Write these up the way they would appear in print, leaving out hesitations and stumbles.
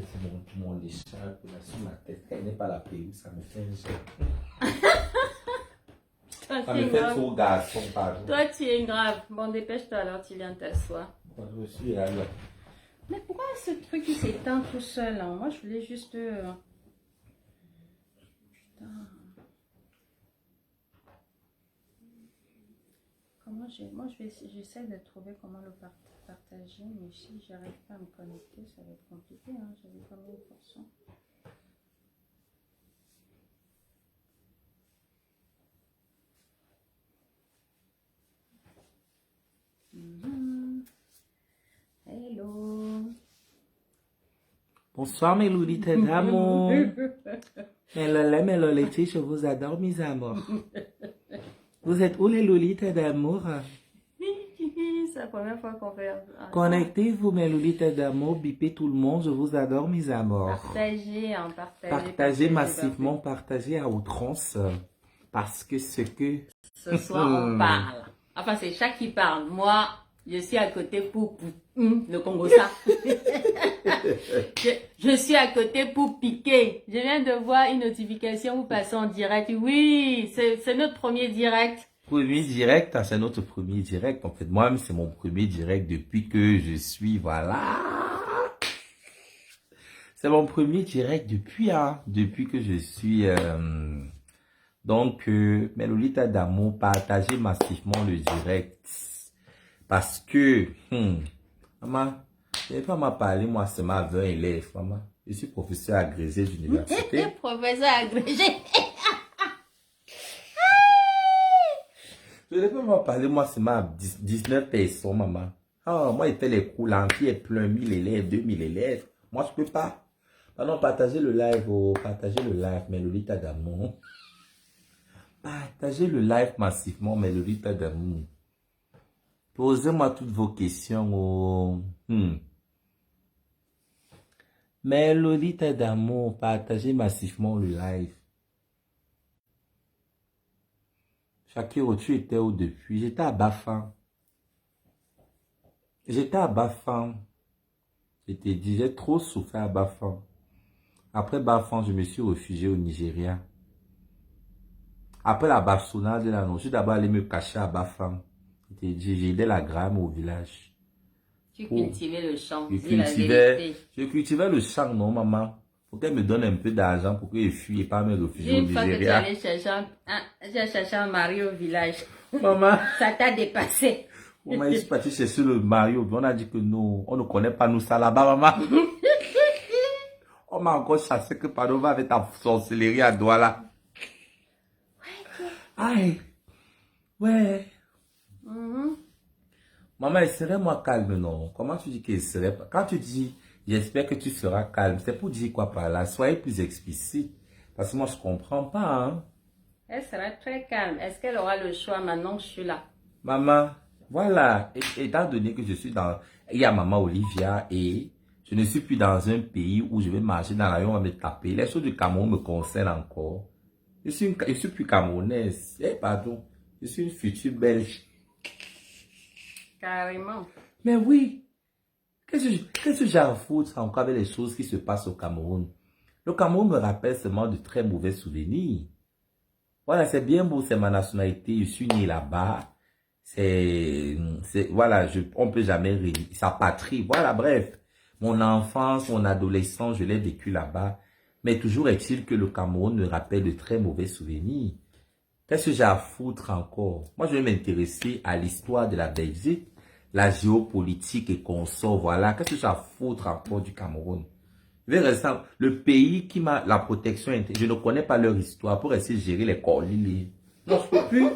c'est mon léchage sur ma tête. Elle n'est pas la paix, ça me fait un jet. Ça me fait trop garçon, pardon. Toi, tu es grave. Bon, dépêche-toi alors, tu viens t'asseoir. Je suis là. Mais pourquoi ce truc qui s'éteint tout seul hein? Moi, je voulais juste... Putain. Comment moi, j'essaie de trouver comment le partager, mais si j'arrive pas à me connecter, ça va être compliqué. Hein? J'avais pas mis pour ça. Hello. Bonsoir mes loulites d'amour. Mais le laitier, je vous adore mes amours. Vous êtes où les loulites d'amour? C'est la première fois qu'on fait. Connectez-vous mes loulites d'amour, bipez tout le monde, je vous adore mes amours. Partagez, hein, partagez massivement, partagez à outrance. Parce que ce soir on parle. Enfin c'est chaque qui parle. Moi, je suis à côté pour le Congo-ça. je suis à côté pour piquer. Je viens de voir une notification, vous passez en direct. Oui, c'est notre premier direct. Premier direct, c'est notre premier direct. En fait, moi-même, c'est mon premier direct depuis que je suis, voilà. C'est mon premier direct depuis que je suis... Donc, mes lolitas d'amour, partagez massivement le direct. Parce que, maman, je n'ai pas m'a parlé, moi, c'est ma 20 élèves, maman. Je suis professeur agrégé d'université. Professeur agrégé. Je n'ai pas m'a parlé, moi, c'est ma 19 personnes, maman. Ah, moi, il fait les cours, l'empire est plein, 1000 élèves, 2000 élèves. Moi, je peux pas. Pardon, partagez le live, mes lolitas d'amour. Partagez le live massivement, mes lolitas d'amour. Posez-moi toutes vos questions. Mes lolitas d'amour, partagez massivement le live. Shakiro, tu étais où depuis? J'étais à Bafan. Je te dis, j'ai trop souffert à Bafan. Après Bafan, je me suis réfugié au Nigeria. Après la bastonnade, je suis d'abord allé me cacher à Bafan. J'ai aidé la gramme au village. Tu cultivais le champ, je cultivais le champ, non, maman. Faut qu'elle me donne un peu d'argent pour que je fuis et pas me réfugier au Nigeria. Une fois que tu allais chercher un mari au village. Maman. Ça t'a dépassé. Maman, je suis parti chercher le mari. On a dit que non, on ne connaît pas nous ça là-bas, maman. On m'a encore chassé que pardon, va avec ta sorcellerie à Douala. Aïe. Ouais. Maman, elle serait moi calme, non? Comment tu dis qu'elle serait pas? Quand tu dis, j'espère que tu seras calme, c'est pour dire quoi par là? Soyez plus explicite. Parce que moi, je comprends pas, hein? Elle sera très calme. Est-ce qu'elle aura le choix maintenant que je suis là? Maman, voilà. Étant donné que je suis dans... Il y a maman Olivia et je ne suis plus dans un pays où je vais marcher dans la rue, on va me taper. Les choses du Cameroun me concernent encore. Je suis plus camerounaise. Pardon. Je suis une future belge. Carrément. Mais oui. Qu'est-ce que j'ai à foutre encore avec les choses qui se passent au Cameroun? Le Cameroun me rappelle seulement de très mauvais souvenirs. Voilà, c'est bien beau, c'est ma nationalité. Je suis né là-bas. Voilà, on peut jamais réunir sa patrie. Voilà, bref. Mon enfance, mon adolescence, je l'ai vécu là-bas. Mais toujours est-il que le Cameroun me rappelle de très mauvais souvenirs. Qu'est-ce que j'ai à foutre encore? Moi, je vais m'intéresser à l'histoire de la Belgique, la géopolitique et consorts. Voilà, qu'est-ce que j'ai à foutre encore du Cameroun? Je vais rester le pays qui m'a la protection. Je ne connais pas leur histoire pour essayer de gérer les collines. Non, je peux plus.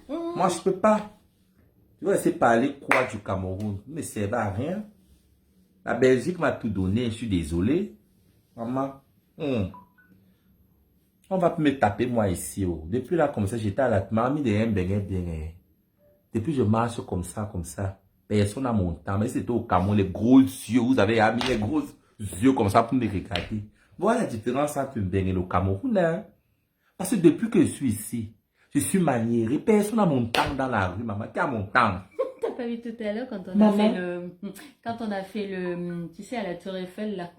Moi, je peux pas. Je vais essayer de parler quoi du Cameroun? Mais ça ne sert à rien. La Belgique m'a tout donné, je suis désolé. Maman. On va me taper moi ici. Depuis là, comme ça, j'étais à la mamie de un bien. Depuis je marche comme ça. Personne n'a mon temps. Mais c'était au Cameroun, les gros yeux. Vous avez mis les gros yeux comme ça pour me regarder. Voilà la différence entre Mbeng et le Cameroun. Hein? Parce que depuis que je suis ici, je suis maniéré. Personne n'a mon temps dans la rue, maman. Qui a mon temps? T'as pas vu tout à l'heure quand on Maman. a fait le... tu sais, à la Tour Eiffel, là.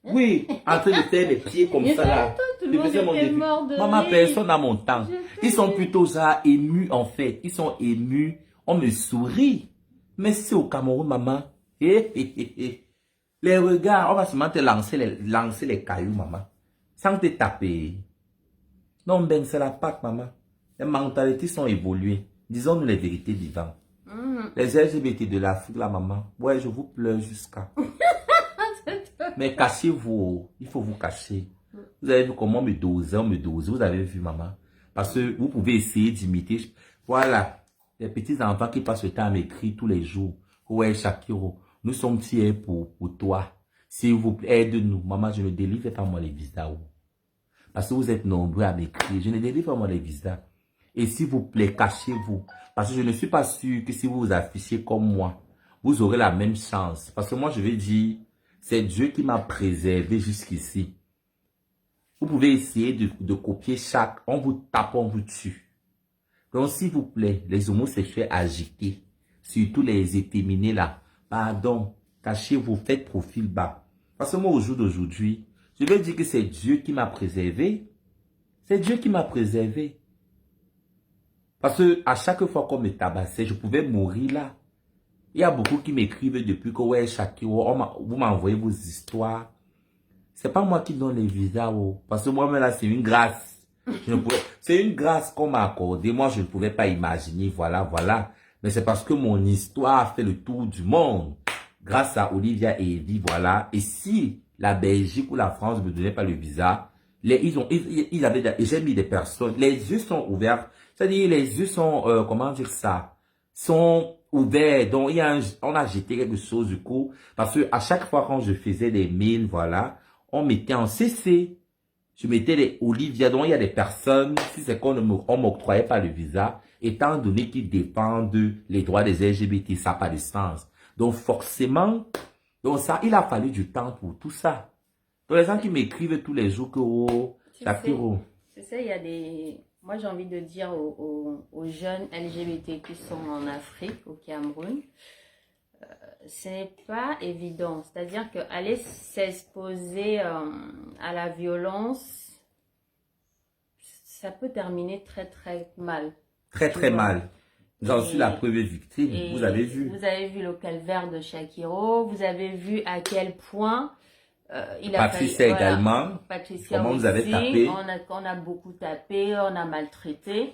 Oui, en train de faire des pieds comme ça là. Tout le Je monde faisais mon était début. mort de Maman, rire. personne n'a mon temps. Je Ils sont sais. plutôt ça émus en fait. Ils sont émus. On me sourit. Mais c'est au Cameroun, maman. Les regards, on va seulement te lancer les cailloux, maman. Sans te taper. Non, ben, c'est la Pâque, maman. Les mentalités sont évoluées. Disons-nous les vérités vivantes. Les LGBT de l'Afrique, la maman. Ouais, je vous pleure jusqu'à. Mais cachez-vous. Il faut vous cacher. Vous avez vu comment on me dosait. Vous avez vu, maman. Parce que vous pouvez essayer d'imiter. Voilà. Les petits enfants qui passent le temps à m'écrire tous les jours. Ouais, Shakiro, nous sommes fiers pour toi. S'il vous plaît, aide-nous. Maman, je ne délivre pas moi les visas. Parce que vous êtes nombreux à m'écrire. Je ne délivre pas moi les visas. Et s'il vous plaît, cachez-vous. Parce que je ne suis pas sûr que si vous vous affichez comme moi, vous aurez la même chance. Parce que moi, je vais dire, c'est Dieu qui m'a préservé jusqu'ici. Vous pouvez essayer de copier chaque. On vous tape, on vous tue. Donc, s'il vous plaît, les homosexuels agités, surtout les efféminés là, pardon, cachez-vous, faites profil bas. Parce que moi, au jour d'aujourd'hui, je vais dire que c'est Dieu qui m'a préservé. C'est Dieu qui m'a préservé. Parce que à chaque fois qu'on me tabassait, je pouvais mourir là. Il y a beaucoup qui m'écrivent depuis que ouais, Shakiro, vous m'envoyez vos histoires. C'est pas moi qui donne les visas, oh. Parce que moi-même là, c'est une grâce. C'est une grâce qu'on m'a accordée. Moi, je ne pouvais pas imaginer, voilà. Mais c'est parce que mon histoire a fait le tour du monde. Grâce à Olivia et Evie, voilà. Et si la Belgique ou la France ne me donnait pas le visa, j'ai mis des personnes, les yeux sont ouverts. C'est-à-dire, les yeux sont, comment dire ça, sont ouverts. Donc, on a jeté quelque chose du coup. Parce que à chaque fois quand je faisais des mails, voilà, on mettait en CC. Je mettais les Olivia. Donc, il y a des personnes, si c'est qu'on ne m'octroyait pas le visa, étant donné qu'ils dépendent les droits des LGBT, ça n'a pas de sens. Donc, forcément, donc ça, il a fallu du temps pour tout ça. Donc, les gens qui m'écrivent tous les jours que, oh, Shakiro. Tu sais, il y a des... Moi, j'ai envie de dire aux jeunes LGBT qui sont en Afrique, au Cameroun, ce n'est pas évident. C'est-à-dire qu'aller s'exposer à la violence, ça peut terminer très, très mal. Très, très mal. J'en suis la première victime. Vous avez vu. Vous avez vu le calvaire de Shakiro. Vous avez vu à quel point... Patricia également. Patricia comment aussi, vous avez tapé. on a beaucoup tapé, on a maltraité.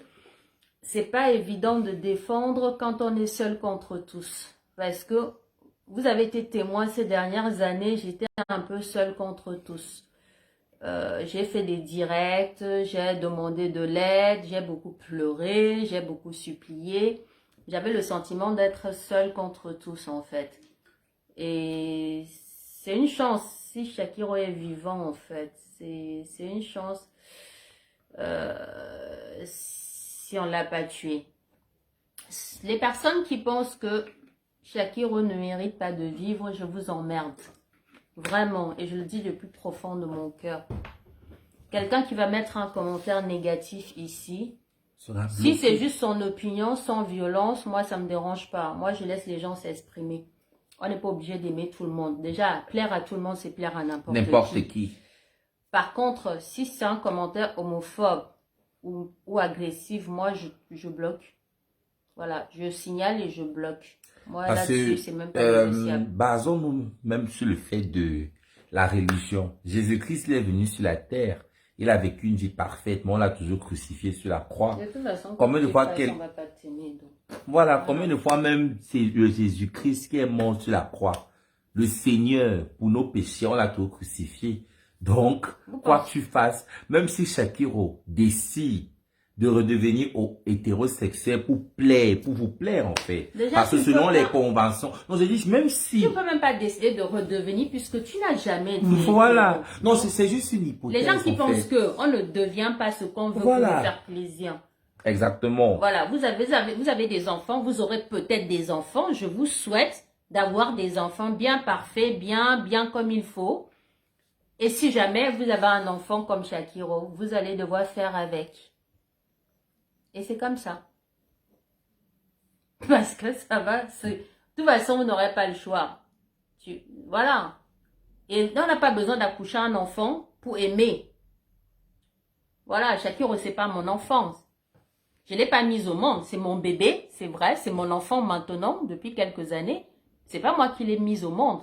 C'est pas évident de défendre quand on est seul contre tous. Parce que vous avez été témoin ces dernières années, j'étais un peu seul contre tous. J'ai fait des directs, j'ai demandé de l'aide, j'ai beaucoup pleuré, j'ai beaucoup supplié. J'avais le sentiment d'être seul contre tous en fait. Et c'est une chance si Shakiro est vivant en fait. C'est une chance si on ne l'a pas tué. Les personnes qui pensent que Shakiro ne mérite pas de vivre, je vous emmerde. Vraiment, et je le dis du plus profond de mon cœur. Quelqu'un qui va mettre un commentaire négatif ici, si c'est juste son opinion, sans violence, moi ça ne me dérange pas. Moi je laisse les gens s'exprimer. On n'est pas obligé d'aimer tout le monde. Déjà, plaire à tout le monde, c'est plaire à n'importe qui. Par contre, si c'est un commentaire homophobe ou agressif, moi je bloque. Voilà, je signale et je bloque. Moi là-dessus, c'est même pas négociable. Basons-nous même sur le fait de la religion. Jésus-Christ il est venu sur la terre. Il a vécu une vie parfaite, mais on l'a toujours crucifié sur la croix. De toute façon, combien de fois on va pas t'aimer, donc. Voilà, combien de fois même c'est le Jésus-Christ qui est mort sur la croix. Le Seigneur, pour nos péchés, on l'a toujours crucifié. Donc, quoi que tu fasses, même si Shakiro décide de redevenir hétérosexuel pour vous plaire en fait. Déjà, parce que selon les conventions, non, je dis même si... Tu ne peux même pas décider de redevenir puisque tu n'as jamais été. Voilà, non, c'est juste une hypothèse. Les gens qui pensent qu'on ne devient pas ce qu'on veut pour nous faire plaisir. Exactement. Voilà, vous avez des enfants, vous aurez peut-être des enfants. Je vous souhaite d'avoir des enfants bien parfaits, bien comme il faut. Et si jamais vous avez un enfant comme Shakiro, vous allez devoir faire avec. Et c'est comme ça. Parce que ça va, de toute façon, vous n'aurez pas le choix. Voilà. Et on n'a pas besoin d'accoucher un enfant pour aimer. Voilà, Shakiro, c'est pas mon enfance. Je ne l'ai pas mise au monde. C'est mon bébé, c'est vrai. C'est mon enfant maintenant, depuis quelques années. C'est pas moi qui l'ai mise au monde.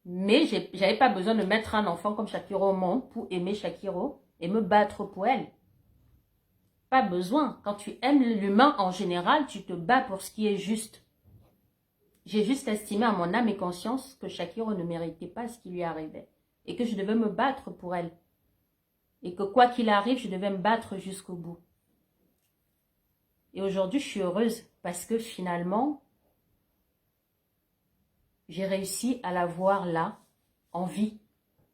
Mais j'avais pas besoin de mettre un enfant comme Shakiro au monde pour aimer Shakiro et me battre pour elle. Pas besoin. Quand tu aimes l'humain en général, tu te bats pour ce qui est juste. J'ai juste estimé à mon âme et conscience que Shakiro ne méritait pas ce qui lui arrivait. Et que je devais me battre pour elle. Et que quoi qu'il arrive, je devais me battre jusqu'au bout. Et aujourd'hui, je suis heureuse parce que finalement, j'ai réussi à la voir là, en vie.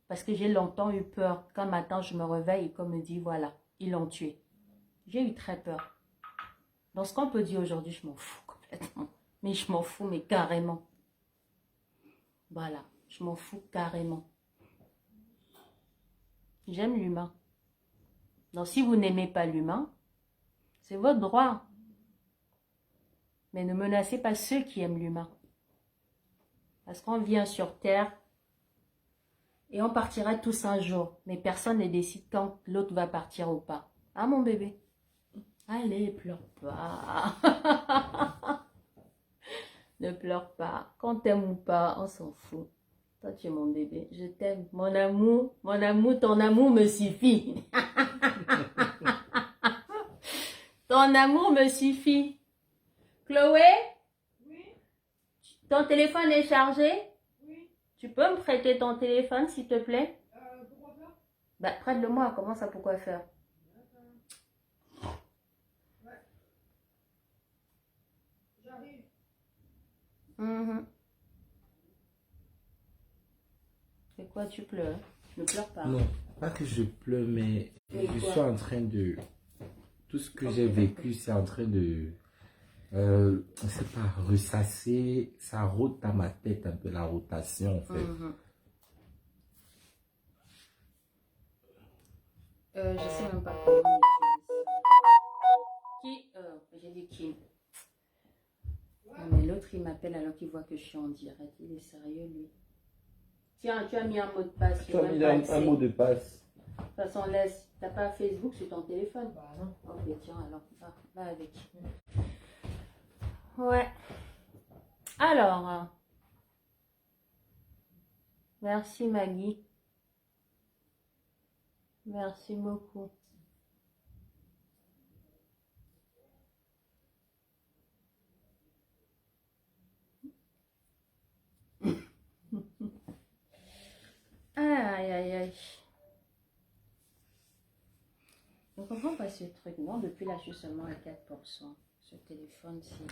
Parce que j'ai longtemps eu peur. Qu'un matin, je me réveille et qu'on me dit, voilà, ils l'ont tué. J'ai eu très peur. Dans ce qu'on peut dire aujourd'hui, je m'en fous complètement. Mais je m'en fous, mais carrément. Voilà, je m'en fous carrément. J'aime l'humain. Donc si vous n'aimez pas l'humain, c'est votre droit. Mais ne menacez pas ceux qui aiment l'humain. Parce qu'on vient sur Terre et on partira tous un jour. Mais personne ne décide quand l'autre va partir ou pas. Ah mon bébé? Allez, pleure pas. Ne pleure pas. Qu'on t'aime ou pas, on s'en fout. Toi, tu es mon bébé. Je t'aime. Mon amour, ton amour me suffit. Ton amour me suffit. Chloé? Oui. Ton téléphone est chargé? Oui. Tu peux me prêter ton téléphone, s'il te plaît? Pourquoi faire? Bah, prête-le-moi. Comment ça, pourquoi faire? Ouais. J'arrive. C'est quoi, tu pleures? Ne pleure pas. Non, pas que je pleure, mais je suis en train de... Tout ce que j'ai vécu, c'est en train de... je sais pas, ressasser. Ça rôde dans ma tête un peu, la rotation, en fait. Je sais même pas comment on utilise. Qui? J'ai dit qui? Non, mais l'autre, il m'appelle alors qu'il voit que je suis en direct. Il est sérieux, lui. Tiens, tu as mis un mot de passe. Tu as mis un mot de passe. De toute façon, laisse. T'as pas Facebook sur ton téléphone? Bah non. Ok, tiens, alors, va avec. Ouais. Alors. Merci, Maggie. Merci beaucoup. Aïe, aïe, aïe. Je ne comprends pas ce truc. Non, depuis là, je suis seulement à 4%. Ce téléphone-ci.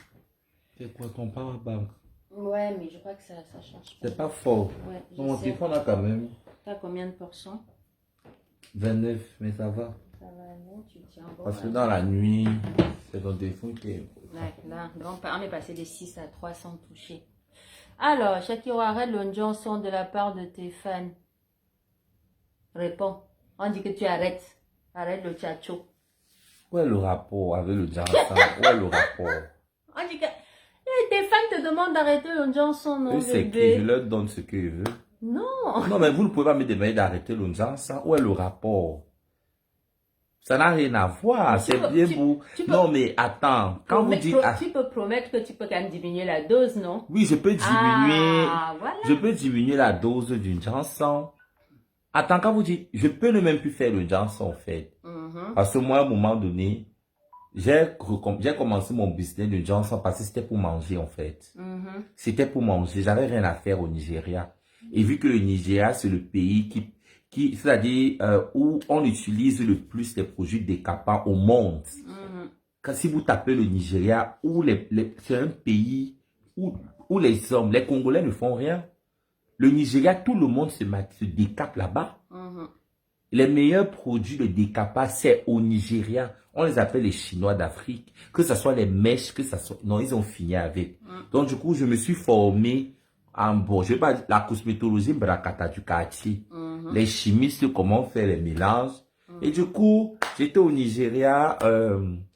C'est quoi ton powerbank? Ouais, mais je crois que ça change pas. C'est pas fort. Ouais, Mon téléphone a quand même... T'as combien de pourcents? 29, mais ça va. Ça va, non, tu tiens bon. Parce que dans la nuit, c'est ton téléphone qui est... Ouais, là, on est passé de 6 à 300 touchés. Alors, Shakiro, arrête le Johnson de la part de tes fans. Réponds. On dit que tu arrêtes. Arrête le tchatcho. Où est le rapport avec le Johnson? Où est le rapport? On dit que tes fans te demandent d'arrêter le Johnson, non? C'est qui? Je leur donne ce qu'ils veulent. Non. Non, mais vous ne pouvez pas me demander d'arrêter le Johnson. Où est le rapport? Ça n'a rien à voir. C'est bien beau. Non, mais attends. Quand vous dites... Tu peux promettre que tu peux quand même diminuer la dose, non? Oui, je peux diminuer... Voilà. Je peux diminuer la dose d'une Johnson. Attends, quand vous dites... Je peux ne même plus faire le Johnson, en fait. Parce que moi, à un moment donné, j'ai commencé mon business de Johnson parce que c'était pour manger, en fait. C'était pour manger. J'avais rien à faire au Nigeria. Et vu que le Nigeria, c'est le pays c'est-à-dire où on utilise le plus les produits décapants au monde. Si vous tapez le Nigeria, c'est un pays où les hommes, les Congolais ne font rien. Le Nigeria, tout le monde se décape là-bas. Les meilleurs produits de décapage, c'est au Nigeria. On les appelle les Chinois d'Afrique. Que ce soit les mèches, que ça soit... Non, ils ont fini avec. Donc, du coup, je me suis formé je vais pas dire la cosmétologie, Brakata du quartier. Les chimistes, comment faire les mélanges. Et du coup, j'étais au Nigeria,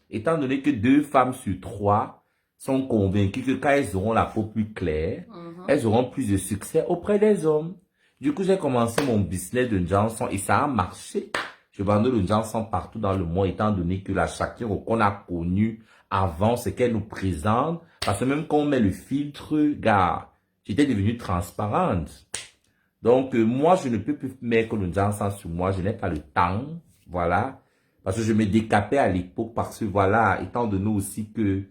étant donné que 2 femmes sur 3 sont convaincues que quand elles auront la peau plus claire, elles auront plus de succès auprès des hommes. Du coup, j'ai commencé mon business de Johnson et ça a marché. Je vendais le Johnson partout dans le monde, étant donné que la Shakiro qu'on a connue avant, c'est qu'elle nous présente. Parce que même quand on met le filtre, gars, j'étais devenue transparente. Donc, moi, je ne peux plus mettre le Johnson sur moi. Je n'ai pas le temps. Voilà. Parce que je me décapais à l'époque parce que, voilà, étant donné aussi que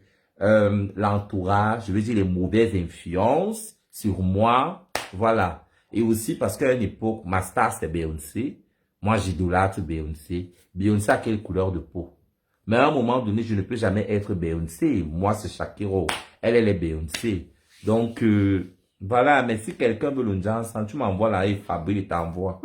l'entourage, je veux dire les mauvaises influences sur moi, voilà. Et aussi parce qu'à une époque, ma star c'était Beyoncé. Moi, j'idolâtre Beyoncé. Beyoncé a quelle couleur de peau? Mais à un moment donné, je ne peux jamais être Beyoncé. Moi, c'est Shakiro. Elle est Beyoncé. Donc, voilà. Mais si quelqu'un veut le Johnson, tu m'envoies là et Fabrice t'envoie.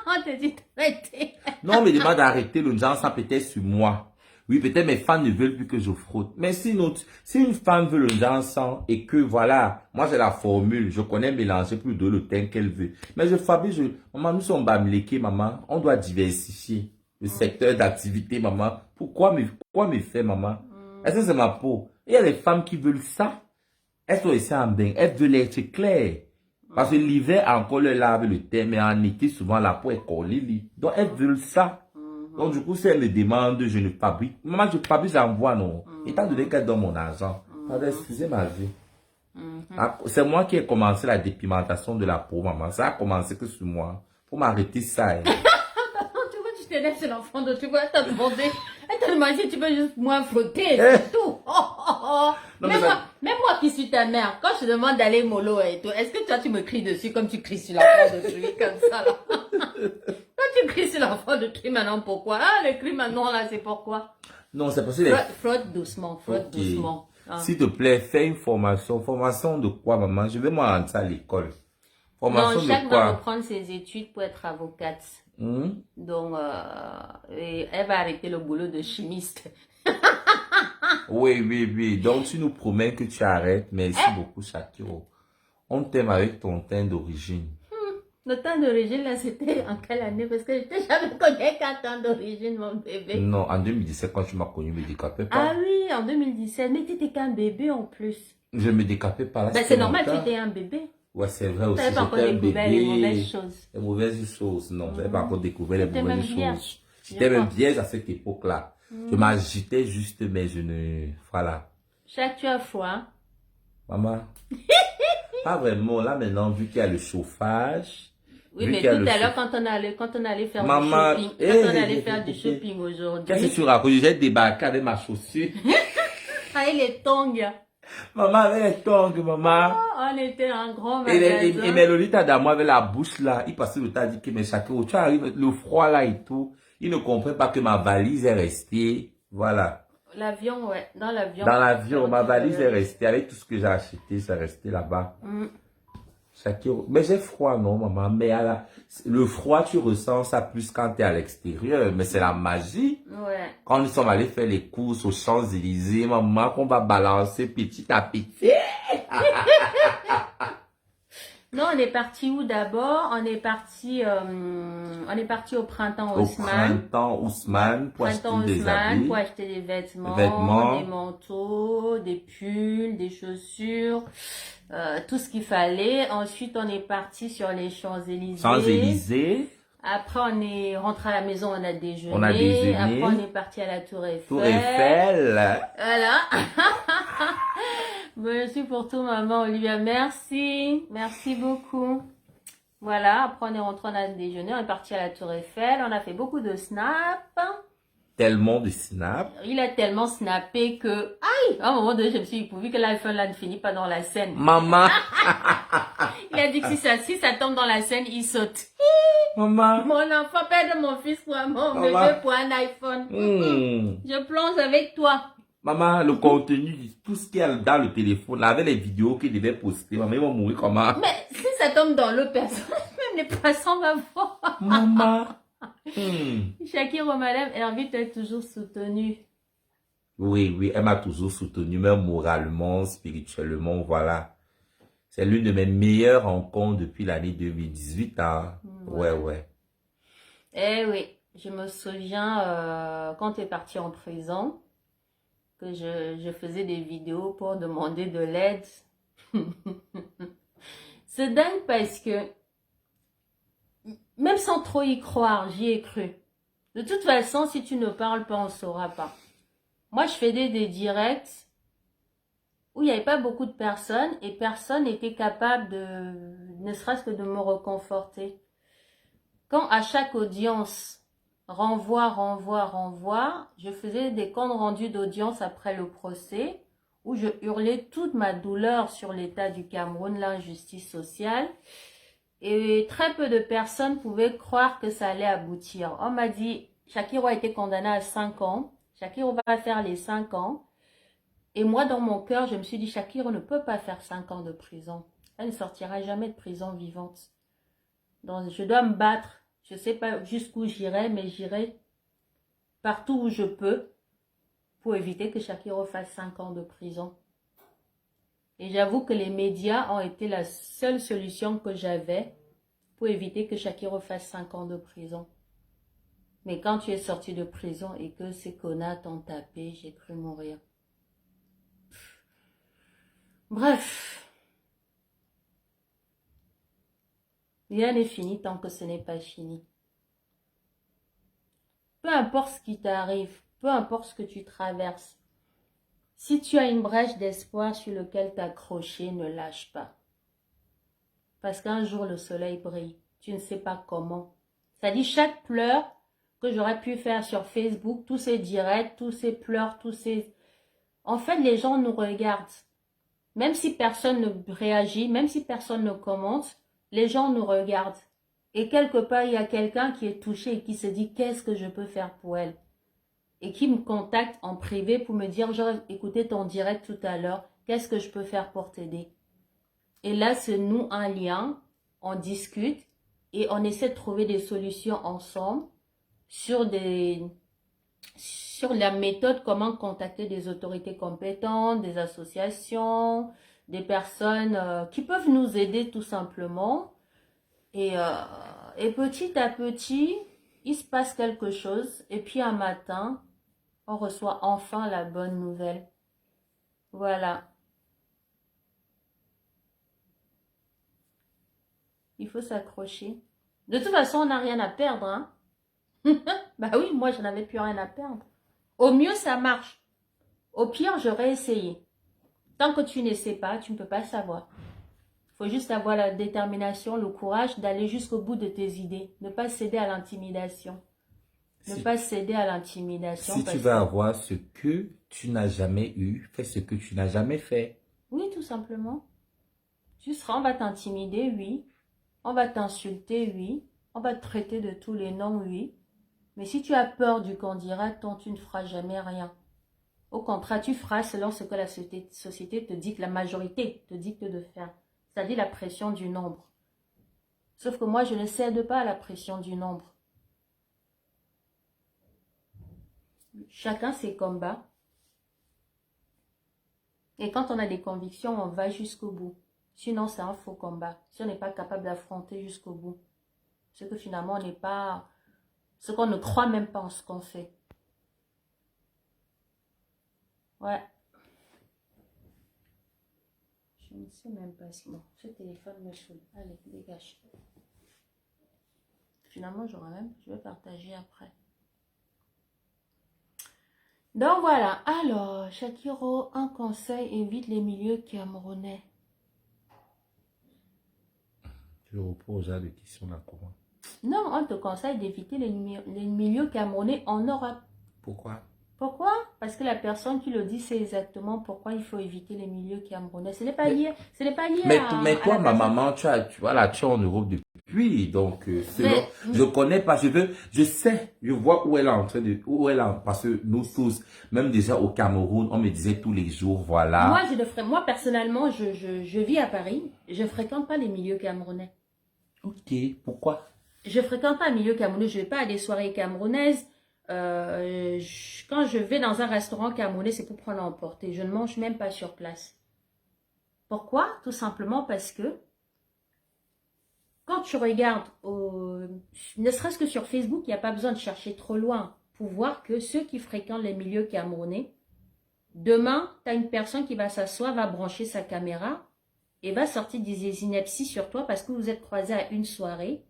On te dit d'arrêter. Non, mais demande d'arrêter le Johnson peut-être sur moi. Oui, peut-être mes fans ne veulent plus que je frotte. Mais sinon, si une femme veut le Johnson et que voilà, moi j'ai la formule, je connais mélanger plus de le teint qu'elle veut. Mais je fabrique, maman, nous sommes bamléqués, maman. On doit diversifier le secteur d'activité, maman. Pourquoi me faire, maman? Est-ce que c'est ma peau? Il y a des femmes qui veulent ça. Elles sont ici en bain. Elles veulent être claires. Parce que l'hiver, encore le lave le teint, mais en été, souvent la peau est collée. Donc, elles veulent ça. Donc, du coup, si elle me demande, je ne fabrique. Maman, je fabrique, j'envoie, non. Étant donné qu'elle donne mon argent. Pardon, excusez ma vie. C'est moi qui ai commencé la dépimentation de la peau, maman. Ça a commencé que sur moi. Faut m'arrêter ça. Hein. Tu vois, tu t'élèves sur l'enfant de tu vois, elle t'a demandé. Elle t'a demandé si tu veux juste moins frotter, c'est tout. Non, même, mais moi, même moi qui suis ta mère, quand je te demande d'aller mollo et tout, est-ce que toi tu me cries dessus comme tu cries sur l'enfant de Tui, comme ça là? Quand tu cries sur l'enfant de Tui maintenant, pourquoi? Ah, le cri maintenant là, c'est pourquoi? Non, c'est parce que Frotte doucement, frotte doucement. Ah. S'il te plaît, fais une formation. Formation de quoi, maman? Je vais moi rentrer à l'école. Formation Non, de chaque quoi? va reprendre ses études pour être avocate. Donc, et elle va arrêter le boulot de chimiste. Oui. Donc, tu nous promets que tu arrêtes. Merci beaucoup, Shakiro. On t'aime avec ton teint d'origine. Le temps d'origine, là, c'était en quelle année? Parce que je t'ai jamais connu qu'un temps d'origine, mon bébé. Non, en 2017, quand tu m'as connu, je me décapais pas. Ah oui, en 2017. Mais tu étais qu'un bébé en plus. Je me décapais pas là. Ben, c'est normal, tu étais un bébé. Ouais, c'est vrai aussi. Tu n'avais pas encore découvert les mauvaises choses. Les mauvaises choses, non. Je n'avais pas encore découvert les mauvaises choses. J'étais J'étais même vierge à cette époque-là. Je m'agitais juste, mais je ne... Voilà. Chaque tu as froid. Maman. Pas vraiment. Là, maintenant, vu qu'il y a le chauffage. Oui, mais tout à l'heure, quand on allait faire du shopping, quand on allait faire du shopping aujourd'hui. Qu'est-ce que tu racontes? J'ai débarqué avec ma chaussure. Avec les tongs. Maman, avec les tongs, maman. Oh, on était en grand magasin. Et Mélolita d'Amour avec la bouche là, il passait le temps à dire que mais Shakiro, tu arrives, le froid là et tout. Il ne comprend pas que ma valise est restée. Voilà. L'avion, ouais. Dans l'avion. Dans l'avion, ma valise est restée. Avec tout ce que j'ai acheté, c'est resté là-bas. Shakiro. Mais j'ai froid, non, maman. Mais le froid, tu ressens ça plus quand tu es à l'extérieur. Mais c'est la magie. Ouais. Quand nous sommes allés faire les courses aux Champs-Élysées, maman, qu'on va balancer petit à petit. Non, on est parti où d'abord? On est parti au printemps Haussmann. Au printemps Haussmann pour acheter des habits. Pour acheter des vêtements, des manteaux, des pulls, des chaussures, tout ce qu'il fallait. Ensuite, on est parti sur les Champs-Élysées. Champs-Élysées. Après, on est rentré à la maison, on a déjeuné. On a déjeuné. Après, on est parti à la Tour Eiffel. Tour Eiffel. Voilà. Merci pour tout, maman Olivia. Merci. Merci beaucoup. Voilà. Après, on est rentré, on a déjeuné. On est parti à la Tour Eiffel. On a fait beaucoup de snaps. Tellement de snaps. Il a tellement snappé que, aïe, à un moment donné, je me suis dit, pourvu que l'iPhone là ne finit pas dans la scène. Maman. Il a dit que si ça tombe dans la scène, il saute. Maman. Mon enfant, père de mon fils pour mon bébé pour un iPhone. Je plonge avec toi. Maman, le contenu, tout ce qu'il y a dans le téléphone, là, avec les vidéos qu'il devait poster, maman, ils vont mourir comment? Mais si ça tombe dans l'eau, personne, même les poissons vont voir. Maman. Shakiro, madame, elle a envie d'être toujours soutenue. Oui, elle m'a toujours soutenue, même moralement, spirituellement, voilà. C'est l'une de mes meilleures rencontres depuis l'année 2018, hein. Ouais. Eh oui, je me souviens, quand tu es parti en prison, que je faisais des vidéos pour demander de l'aide. C'est dingue parce que sans trop y croire, j'y ai cru. De toute façon, si tu ne parles pas, on ne saura pas. Moi, je faisais des directs où il n'y avait pas beaucoup de personnes et personne n'était capable de, ne serait-ce que de me reconforter. Quand à chaque audience, renvoie, je faisais des comptes rendus d'audience après le procès où je hurlais toute ma douleur sur l'état du Cameroun, l'injustice sociale. Et très peu de personnes pouvaient croire que ça allait aboutir. On m'a dit, Shakiro a été condamné à 5 ans. Shakiro va faire les 5 ans. Et moi, dans mon cœur, je me suis dit, Shakiro ne peut pas faire 5 ans de prison. Elle ne sortira jamais de prison vivante. Donc, je dois me battre. Je ne sais pas jusqu'où j'irai, mais j'irai partout où je peux pour éviter que Shakiro fasse 5 ans de prison. Et j'avoue que les médias ont été la seule solution que j'avais pour éviter que Shakiro fasse 5 ans de prison. Mais quand tu es sorti de prison et que ces connards t'ont tapé, j'ai cru mourir. Bref. Rien n'est fini tant que ce n'est pas fini. Peu importe ce qui t'arrive, peu importe ce que tu traverses, si tu as une brèche d'espoir sur laquelle t'accrocher, ne lâche pas. Parce qu'un jour, le soleil brille. Tu ne sais pas comment. C'est-à-dire, chaque pleur que j'aurais pu faire sur Facebook, tous ces directs, tous ces pleurs, tous ces... En fait, les gens nous regardent. Même si personne ne réagit, même si personne ne commente, les gens nous regardent. Et quelque part, il y a quelqu'un qui est touché et qui se dit, qu'est-ce que je peux faire pour elle? Et qui me contacte en privé pour me dire, j'aurais écouté ton direct tout à l'heure, qu'est-ce que je peux faire pour t'aider? Et là, c'est nous un lien, on discute et on essaie de trouver des solutions ensemble sur la méthode, comment contacter des autorités compétentes, des associations, des personnes qui peuvent nous aider tout simplement. Et petit à petit, il se passe quelque chose. Et puis un matin, on reçoit enfin la bonne nouvelle. Voilà. Il faut s'accrocher. De toute façon, on n'a rien à perdre. Hein? Bah oui, moi, je n'avais plus rien à perdre. Au mieux, ça marche. Au pire, j'aurais essayé. Tant que tu n'essaies pas, tu ne peux pas savoir. Il faut juste avoir la détermination, le courage d'aller jusqu'au bout de tes idées. Ne pas céder à l'intimidation. Ne pas céder à l'intimidation. Si tu veux avoir ce que tu n'as jamais eu, fais ce que tu n'as jamais fait. Oui, tout simplement. On va t'intimider, oui. On va t'insulter, oui. On va te traiter de tous les noms, oui. Mais si tu as peur du qu'on dira, tu ne feras jamais rien. Au contraire, tu feras selon ce que la société te dit, que la majorité te dicte de faire. C'est-à-dire la pression du nombre. Sauf que moi, je ne cède pas à la pression du nombre. Chacun ses combats. Et quand on a des convictions, on va jusqu'au bout. Sinon, c'est un faux combat. Si on n'est pas capable d'affronter jusqu'au bout. C'est que finalement, on n'est pas... Ce qu'on ne croit même pas en ce qu'on fait. Ouais. Je ne sais même pas si... Bon, ce téléphone me saoule. Allez, dégage. Finalement, je vais partager après. Donc voilà. Alors, Shakiro, un conseil, évite les milieux camerounais. Je repose à des questions là comment? Non, on te conseille d'éviter les milieux camerounais en Europe. Pourquoi? Pourquoi? Parce que la personne qui le dit, c'est exactement pourquoi il faut éviter les milieux camerounais. Ce n'est pas lié, mais toi, ma maman, tu es en Europe depuis, donc je connais pas, je sais, je vois où elle est en train de, parce que nous tous, même déjà au Cameroun, on me disait tous les jours, voilà. Moi personnellement, je vis à Paris, je fréquente pas les milieux camerounais. Ok, pourquoi? Je fréquente pas les milieux camerounais, je vais pas à des soirées camerounaises. Quand je vais dans un restaurant camerounais, c'est pour prendre à emporter. Je ne mange même pas sur place. Pourquoi? Tout simplement parce que quand tu regardes, ne serait-ce que sur Facebook, il n'y a pas besoin de chercher trop loin pour voir que ceux qui fréquentent les milieux camerounais, demain, tu as une personne qui va s'asseoir, va brancher sa caméra et va sortir des inepties sur toi parce que vous êtes croisés à une soirée.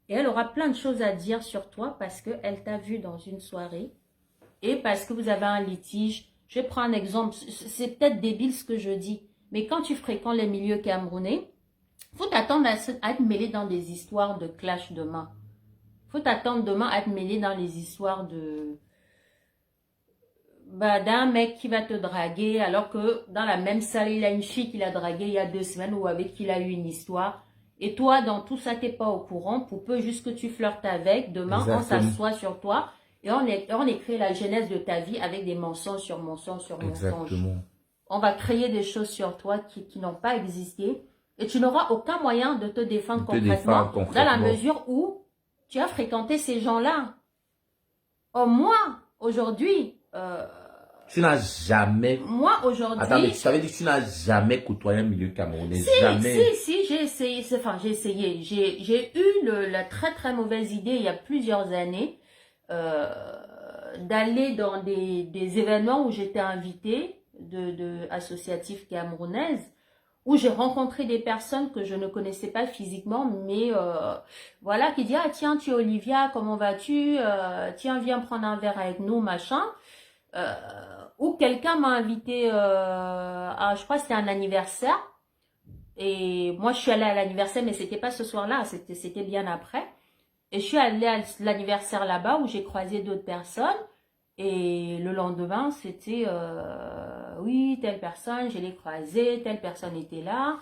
Et elle aura plein de choses à dire sur toi parce qu'elle t'a vu dans une soirée et parce que vous avez un litige. Je prends un exemple, c'est peut-être débile ce que je dis, mais quand tu fréquentes les milieux camerounais, faut t'attendre à être mêlé dans des histoires de clash demain. Faut t'attendre demain à être mêlé dans les histoires de d'un mec qui va te draguer alors que dans la même salle, il a une fille qu'il a draguée il y a 2 semaines ou avec qui il a eu une histoire. Et toi, dans tout ça, t'es pas au courant. Pour peu juste que tu flirtes avec, demain, on Exactement. s'assoit sur toi et on écrit la genèse de ta vie avec des mensonges sur mensonges sur mensonges. Exactement. On va créer des choses sur toi qui n'ont pas existé et tu n'auras aucun moyen de te défendre concrètement dans la mesure où tu as fréquenté ces gens-là. Oh, moi, aujourd'hui... Tu n'as jamais... Moi, aujourd'hui... Attends, mais tu savais dire que tu n'as jamais côtoyé un milieu camerounais. Jamais. Si, j'ai essayé. Enfin, j'ai essayé. J'ai eu la très, très mauvaise idée il y a plusieurs années d'aller dans des événements où j'étais invitée associatifs camerounaises, où j'ai rencontré des personnes que je ne connaissais pas physiquement, mais voilà, qui disent, ah tiens, tu es Olivia, comment vas-tu? Tiens, viens prendre un verre avec nous, machin. Où quelqu'un m'a invité je crois que c'était un anniversaire et moi je suis allée à l'anniversaire mais c'était pas ce soir-là, c'était bien après et je suis allée à l'anniversaire là-bas où j'ai croisé d'autres personnes et le lendemain c'était oui telle personne je l'ai croisée, telle personne était là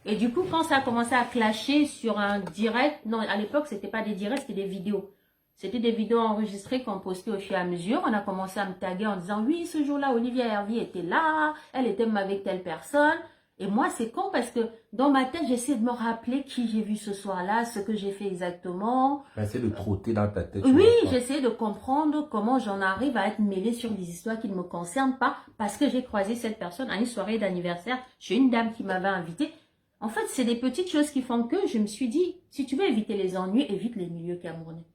et du coup quand ça a commencé à clasher sur un direct, non à l'époque c'était pas des directs, c'était des vidéos. C'était des vidéos enregistrées qu'on postait au fur et à mesure. On a commencé à me taguer en disant, oui, ce jour-là, Olivia Hervie était là, elle était même avec telle personne. Et moi, c'est con parce que dans ma tête, j'essaie de me rappeler qui j'ai vu ce soir-là, ce que j'ai fait exactement. Essaie de trotter dans ta tête. Oui, j'essaie de comprendre comment j'en arrive à être mêlée sur des histoires qui ne me concernent pas parce que j'ai croisé cette personne à une soirée d'anniversaire chez une dame qui m'avait invitée. En fait, c'est des petites choses qui font que je me suis dit, si tu veux éviter les ennuis, évite les milieux camerounais.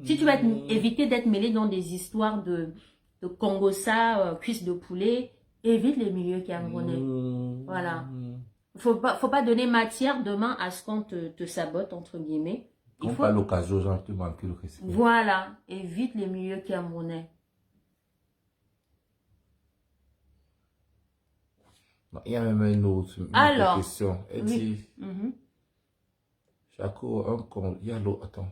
Si tu vas éviter d'être mêlé dans des histoires de Congossa, cuisses de poulet, évite les milieux camerounais. Voilà. Faut pas donner matière demain à ce qu'on te sabote, entre guillemets. Il faut pas l'occasion, genre, te manquer le respect. Voilà. Évite les milieux camerounais. Il y a même une autre question. Elle dit, Chaco, il y a l'autre, attends.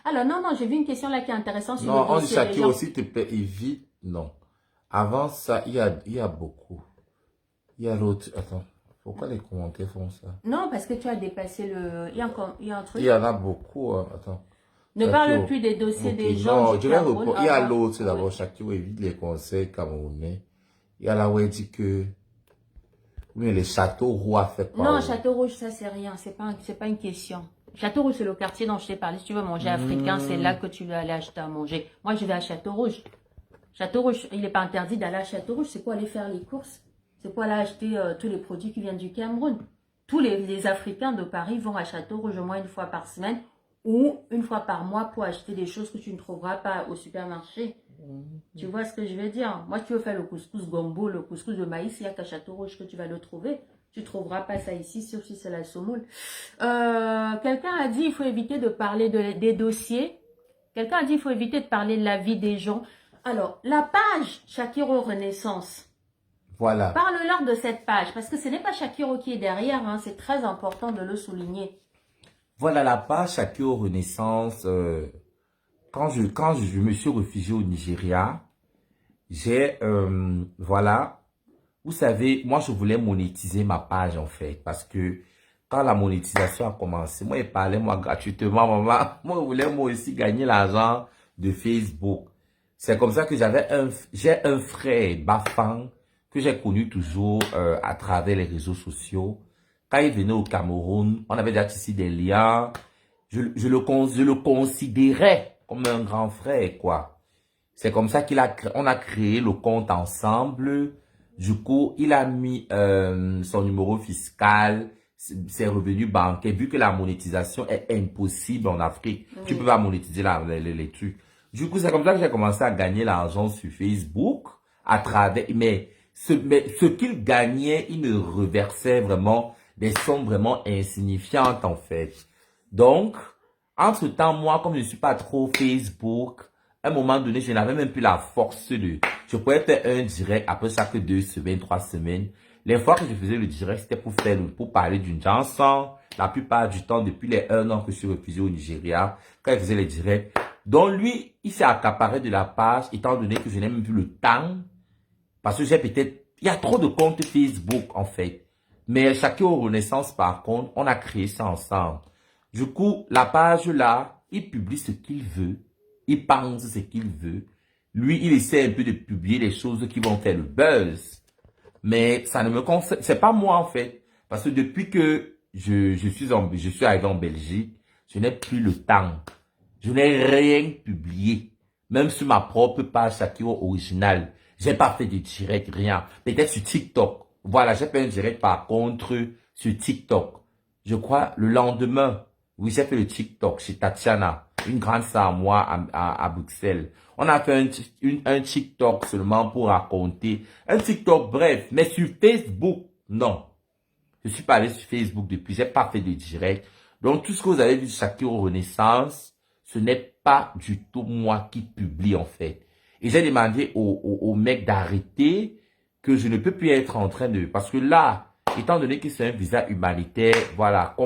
Alors, non, j'ai vu une question là qui est intéressante. Sur non, on dit Shakiro aussi, te plaît, évite. Non. Avant ça, il y a beaucoup. Il y a l'autre. Attends. Pourquoi les commentaires font ça? Non, parce que tu as dépassé le... Il y a un truc. Il y en a beaucoup. Hein. Attends. Ne parle plus des dossiers des gens. Non, je vais répondre. Il y a l'autre, d'abord. Shakiro évite les conseils camerounais. Il y a là où elle dit que... Oui, les châteaux rois fait quoi? Non, Château Rouge, ça c'est rien. C'est pas une question. Château Rouge, c'est le quartier dont je t'ai parlé. Si tu veux manger africain, c'est là que tu veux aller acheter à manger. Moi, je vais à Château Rouge. Château Rouge, il n'est pas interdit d'aller à Château Rouge. C'est pour aller faire les courses. C'est pour aller acheter tous les produits qui viennent du Cameroun. Tous les Africains de Paris vont à Château Rouge au moins une fois par semaine ou une fois par mois pour acheter des choses que tu ne trouveras pas au supermarché. Tu vois ce que je veux dire? Moi, tu veux faire le couscous gombo, le couscous de maïs, il n'y a qu'à Château Rouge que tu vas le trouver. Tu ne trouveras pas ça ici, sauf si c'est la semoule. Quelqu'un a dit qu'il faut éviter de parler des dossiers. Quelqu'un a dit qu'il faut éviter de parler de la vie des gens. Alors, la page Shakiro Renaissance. Voilà. Parle-leur de cette page, parce que ce n'est pas Shakiro qui est derrière, hein, c'est très important de le souligner. Voilà la page Shakiro Renaissance. Quand je me suis réfugié au Nigeria, j'ai, voilà, vous savez, moi je voulais monétiser ma page en fait, parce que quand la monétisation a commencé, moi il parlait moi gratuitement, maman, moi je voulais moi aussi gagner l'argent de Facebook. C'est comme ça que j'ai un frère, Bafang, que j'ai connu toujours à travers les réseaux sociaux. Quand il venait au Cameroun, on avait déjà tissé des liens. Je le considérais comme un grand frère, quoi. C'est comme ça on a créé le compte ensemble. Du coup, il a mis son numéro fiscal, ses revenus bancaires, vu que la monétisation est impossible en Afrique. Oui. Tu peux pas monétiser les trucs. Du coup, c'est comme ça que j'ai commencé à gagner l'argent sur Facebook à travers, mais ce qu'il gagnait, il me reversait vraiment des sommes vraiment insignifiantes en fait. Donc, Entre-temps, moi, comme je ne suis pas trop Facebook, à un moment donné, je n'avais même plus la force de... Je pouvais faire un direct après chaque 2 semaines, 3 semaines. Les fois que je faisais le direct, c'était pour parler d'une chanson. La plupart du temps, depuis les 1 an que je suis refusé au Nigeria, quand il faisait les directs. Donc lui, il s'est accaparé de la page, étant donné que je n'ai même plus le temps. Parce que j'ai peut-être... Il y a trop de comptes Facebook, en fait. Mais Shakiro Renaissance, par contre, on a créé ça ensemble. Du coup, la page là, il publie ce qu'il veut. Il pense ce qu'il veut. Lui, il essaie un peu de publier les choses qui vont faire le buzz. Mais ça ne me concerne, c'est pas moi en fait. Parce que depuis que je suis arrivé en Belgique, je n'ai plus le temps. Je n'ai rien publié. Même sur ma propre page Shakiro originale. J'ai pas fait de direct, rien. Peut-être sur TikTok. Voilà, j'ai fait un direct par contre sur TikTok. Je crois le lendemain. Oui, j'ai fait le TikTok chez Tatiana. Une grande sœur à moi à Bruxelles. On a fait un TikTok seulement pour raconter. Un TikTok bref. Mais sur Facebook, non. Je suis pas allé sur Facebook depuis. J'ai pas fait de direct. Donc, tout ce que vous avez vu de Shakiro Renaissance, ce n'est pas du tout moi qui publie en fait. Et j'ai demandé au mec d'arrêter que je ne peux plus être en train de... Parce que là, étant donné que c'est un visa humanitaire, voilà,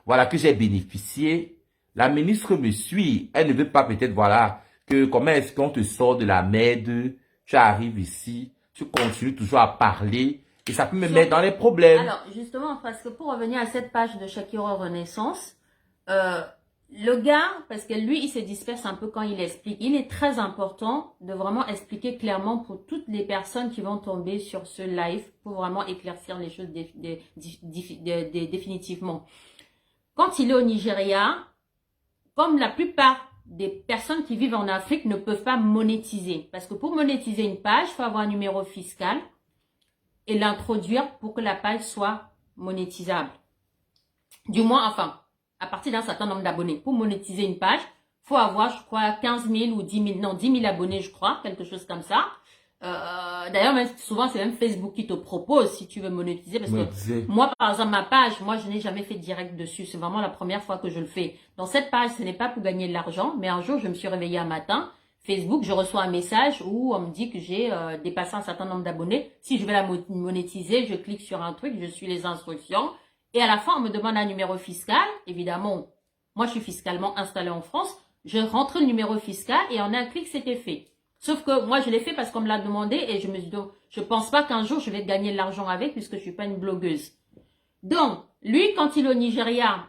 voilà que j'ai bénéficié, la ministre me suit. Elle ne veut pas peut-être, voilà, que comment est-ce qu'on te sort de la merde, tu arrives ici, tu continues toujours à parler, et ça peut me mettre dans les problèmes. Alors, justement, parce que pour revenir à cette page de Shakiro Renaissance, le gars, parce que lui, il se disperse un peu quand il explique. Il est très important de vraiment expliquer clairement pour toutes les personnes qui vont tomber sur ce live, pour vraiment éclaircir les choses définitivement. Quand il est au Nigeria, comme la plupart des personnes qui vivent en Afrique ne peuvent pas monétiser. Parce que pour monétiser une page, il faut avoir un numéro fiscal et l'introduire pour que la page soit monétisable. Du moins, enfin, à partir d'un certain nombre d'abonnés. Pour monétiser une page, il faut avoir, je crois, 15 000 ou 10 000, non, 10 000 abonnés, je crois, quelque chose comme ça. D'ailleurs, souvent, c'est même Facebook qui te propose si tu veux monétiser. Parce que moi, par exemple, ma page, moi, je n'ai jamais fait de direct dessus. C'est vraiment la première fois que je le fais. Dans cette page, ce n'est pas pour gagner de l'argent, mais un jour, je me suis réveillée un matin. Facebook, je reçois un message où on me dit que j'ai dépassé un certain nombre d'abonnés. Si je vais la monétiser, je clique sur un truc, je suis les instructions. Et à la fin, on me demande un numéro fiscal. Évidemment, moi, je suis fiscalement installée en France. Je rentre le numéro fiscal et en un clic, c'était fait. Sauf que moi, je l'ai fait parce qu'on me l'a demandé et je me suis dit, je pense pas qu'un jour, je vais gagner de l'argent avec puisque je suis pas une blogueuse. Donc, lui, quand il est au Nigeria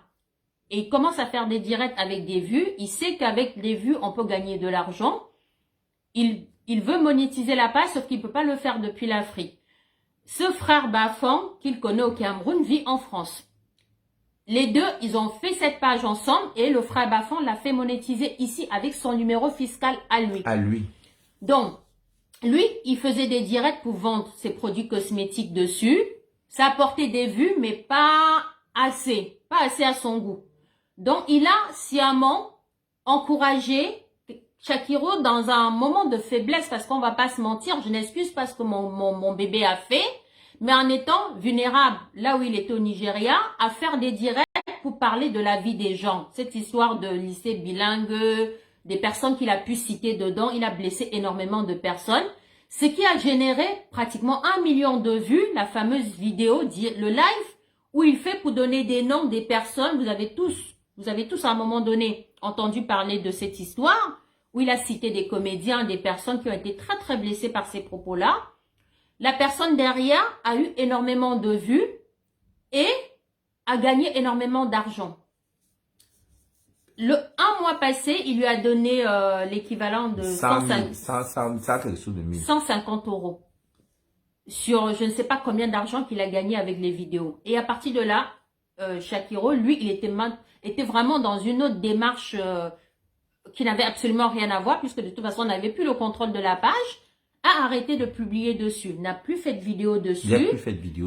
et il commence à faire des directs avec des vues, il sait qu'avec des vues, on peut gagner de l'argent. Il veut monétiser la page, sauf qu'il peut pas le faire depuis l'Afrique. Ce frère Bafan, qu'il connaît au Cameroun, vit en France. Les deux, ils ont fait cette page ensemble et le frère Bafan l'a fait monétiser ici avec son numéro fiscal à lui. À lui. Donc, lui, il faisait des directs pour vendre ses produits cosmétiques dessus. Ça apportait des vues, mais pas assez à son goût. Donc, il a sciemment encouragé Shakiro dans un moment de faiblesse, parce qu'on va pas se mentir, je n'excuse pas ce que mon bébé a fait, mais en étant vulnérable, là où il était au Nigeria, à faire des directs pour parler de la vie des gens. Cette histoire de lycée bilingue, des personnes qu'il a pu citer dedans, il a blessé énormément de personnes, ce qui a généré pratiquement 1 million de vues, la fameuse vidéo, le live, où il fait pour donner des noms des personnes, vous avez tous à un moment donné entendu parler de cette histoire, où il a cité des comédiens, des personnes qui ont été très très blessées par ces propos-là. La personne derrière a eu énormément de vues et a gagné énormément d'argent. Un mois passé, il lui a donné l'équivalent de 150 euros. Sur je ne sais pas combien d'argent qu'il a gagné avec les vidéos. Et à partir de là, Shakiro, lui, il était vraiment dans une autre démarche qui n'avait absolument rien à voir, puisque de toute façon, on n'avait plus le contrôle de la page, a arrêté de publier dessus, n'a plus fait de vidéo dessus,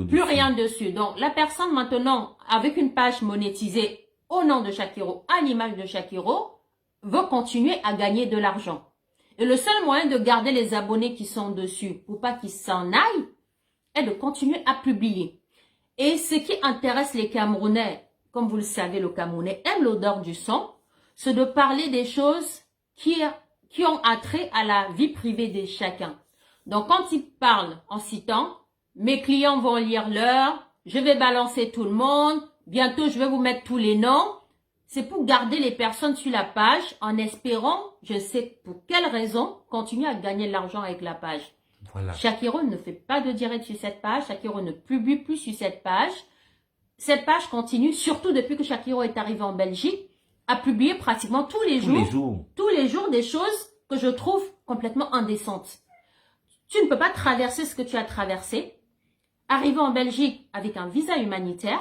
plus rien dessus. Donc, la personne maintenant, avec une page monétisée au nom de Shakiro, à l'image de Shakiro, veut continuer à gagner de l'argent. Et le seul moyen de garder les abonnés qui sont dessus, pour pas qu'ils s'en aillent, est de continuer à publier. Et ce qui intéresse les Camerounais, comme vous le savez, le Camerounais aime l'odeur du sang. c'est de parler des choses qui ont attrait à la vie privée de chacun. Donc, quand il parle en citant, mes clients vont lire l'heure, je vais balancer tout le monde, bientôt je vais vous mettre tous les noms. C'est pour garder les personnes sur la page en espérant, je sais pour quelle raison, continuer à gagner de l'argent avec la page. Voilà. Shakiro ne fait pas de direct sur cette page, Shakiro ne publie plus sur cette page. Cette page continue, surtout depuis que Shakiro est arrivé en Belgique, à publier pratiquement tous les jours des choses que je trouve complètement indécentes. Tu ne peux pas traverser ce que tu as traversé. Arriver en Belgique avec un visa humanitaire,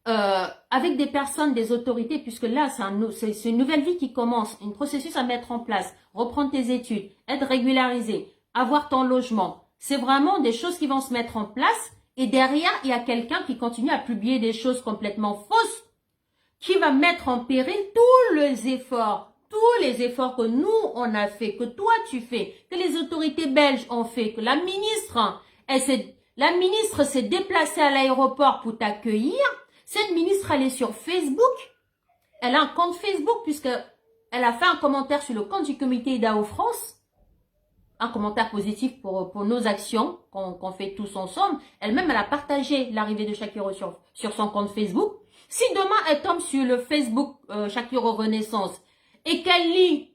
avec des personnes, des autorités, puisque là, c'est une nouvelle vie qui commence, un processus à mettre en place, reprendre tes études, être régularisé, avoir ton logement. C'est vraiment des choses qui vont se mettre en place. Et derrière, il y a quelqu'un qui continue à publier des choses complètement fausses, qui va mettre en péril tous les efforts que nous, on a fait, que toi, tu fais, que les autorités belges ont fait, que la ministre s'est déplacée à l'aéroport pour t'accueillir. Cette ministre, elle est sur Facebook. Elle a un compte Facebook puisque elle a fait un commentaire sur le compte du comité IDAO France. Un commentaire positif pour nos actions qu'on fait tous ensemble. Elle-même, elle a partagé l'arrivée de Shakiro sur son compte Facebook. Si demain, elle tombe sur le Facebook Shakiro Renaissance et qu'elle lit,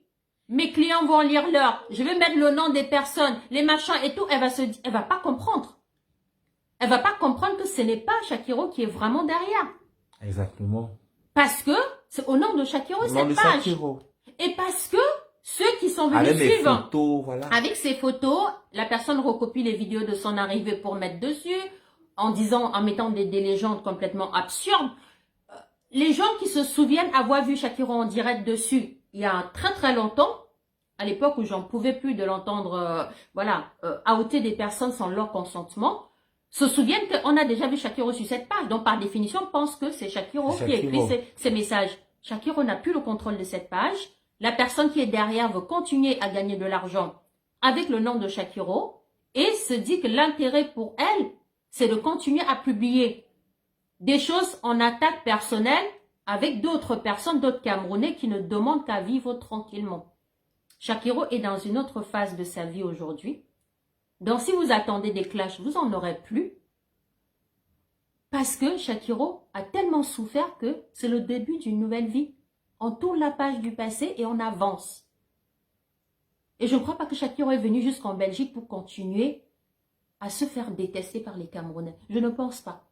mes clients vont lire l'heure, je vais mettre le nom des personnes, les machins et tout, elle va pas comprendre. Elle va pas comprendre que ce n'est pas Shakiro qui est vraiment derrière. Exactement. Parce que c'est au nom de Shakiro cette page. Et parce que ceux qui sont venus suivre photos, voilà. Avec ces photos, la personne recopie les vidéos de son arrivée pour mettre dessus, en mettant des légendes complètement absurdes. Les gens qui se souviennent avoir vu Shakiro en direct dessus, il y a très très longtemps, à l'époque où j'en pouvais plus de l'entendre, outer des personnes sans leur consentement, se souviennent qu'on a déjà vu Shakiro sur cette page. Donc par définition, pense que c'est Shakiro qui a écrit ces messages. Shakiro n'a plus le contrôle de cette page. La personne qui est derrière veut continuer à gagner de l'argent avec le nom de Shakiro et se dit que l'intérêt pour elle, c'est de continuer à publier des choses en attaque personnelle avec d'autres personnes, d'autres Camerounais qui ne demandent qu'à vivre tranquillement. Shakiro est dans une autre phase de sa vie aujourd'hui. Donc si vous attendez des clashs, vous en aurez plus. Parce que Shakiro a tellement souffert que c'est le début d'une nouvelle vie. On tourne la page du passé et on avance. Et je ne crois pas que Shakiro est venu jusqu'en Belgique pour continuer à se faire détester par les Camerounais. Je ne pense pas.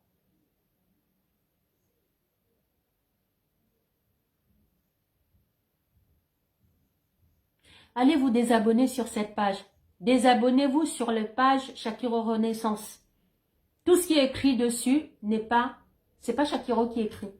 Allez vous désabonner sur cette page. Désabonnez-vous sur la page Shakiro Renaissance. Tout ce qui est écrit dessus c'est pas Shakiro qui écrit.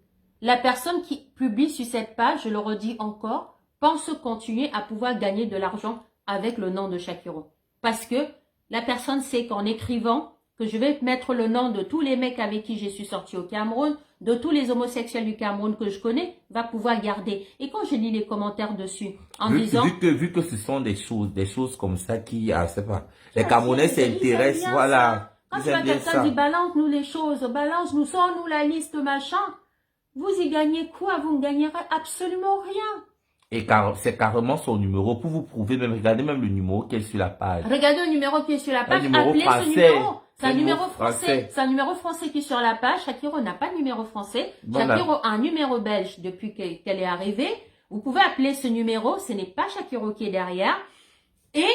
La personne qui publie sur cette page, je le redis encore, pense continuer à pouvoir gagner de l'argent avec le nom de Shakiro. Parce que la personne sait qu'en écrivant que je vais mettre le nom de tous les mecs avec qui je suis sortie au Cameroun, de tous les homosexuels du Cameroun que je connais, va pouvoir garder. Et quand je lis les commentaires dessus, en disant... Vu que ce sont des choses comme ça qui, c'est pas, les Camerounais s'intéressent, voilà. Quand tu vois quelqu'un dit balance-nous les choses, balance-nous, sors-nous la liste, machin, vous y gagnez quoi? Vous ne gagnerez absolument rien. Et c'est carrément son numéro pour vous prouver, regardez même le numéro qui est sur la page. Regardez le numéro qui est sur la page, appelez ce numéro. C'est un numéro français. C'est un numéro français qui est sur la page. Shakiro n'a pas de numéro français. Voilà. Shakiro a un numéro belge depuis qu'elle est arrivée. Vous pouvez appeler ce numéro. Ce n'est pas Shakiro qui est derrière. Et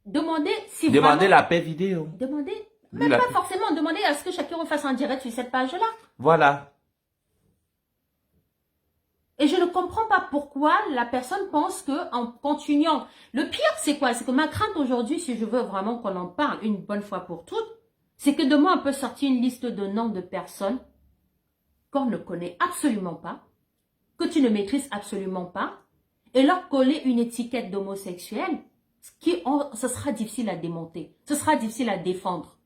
demandez si demandez la paix vidéo. Demandez, même pas forcément, demandez à ce que Shakiro fasse un direct sur cette page-là. Voilà. Et je ne comprends pas pourquoi la personne pense que en continuant. Le pire, c'est quoi? C'est que ma crainte aujourd'hui, si je veux vraiment qu'on en parle une bonne fois pour toutes, c'est que demain, on peut sortir une liste de noms de personnes qu'on ne connaît absolument pas, que tu ne maîtrises absolument pas, et leur coller une étiquette d'homosexuel, ce sera difficile à démonter, ce sera difficile à défendre.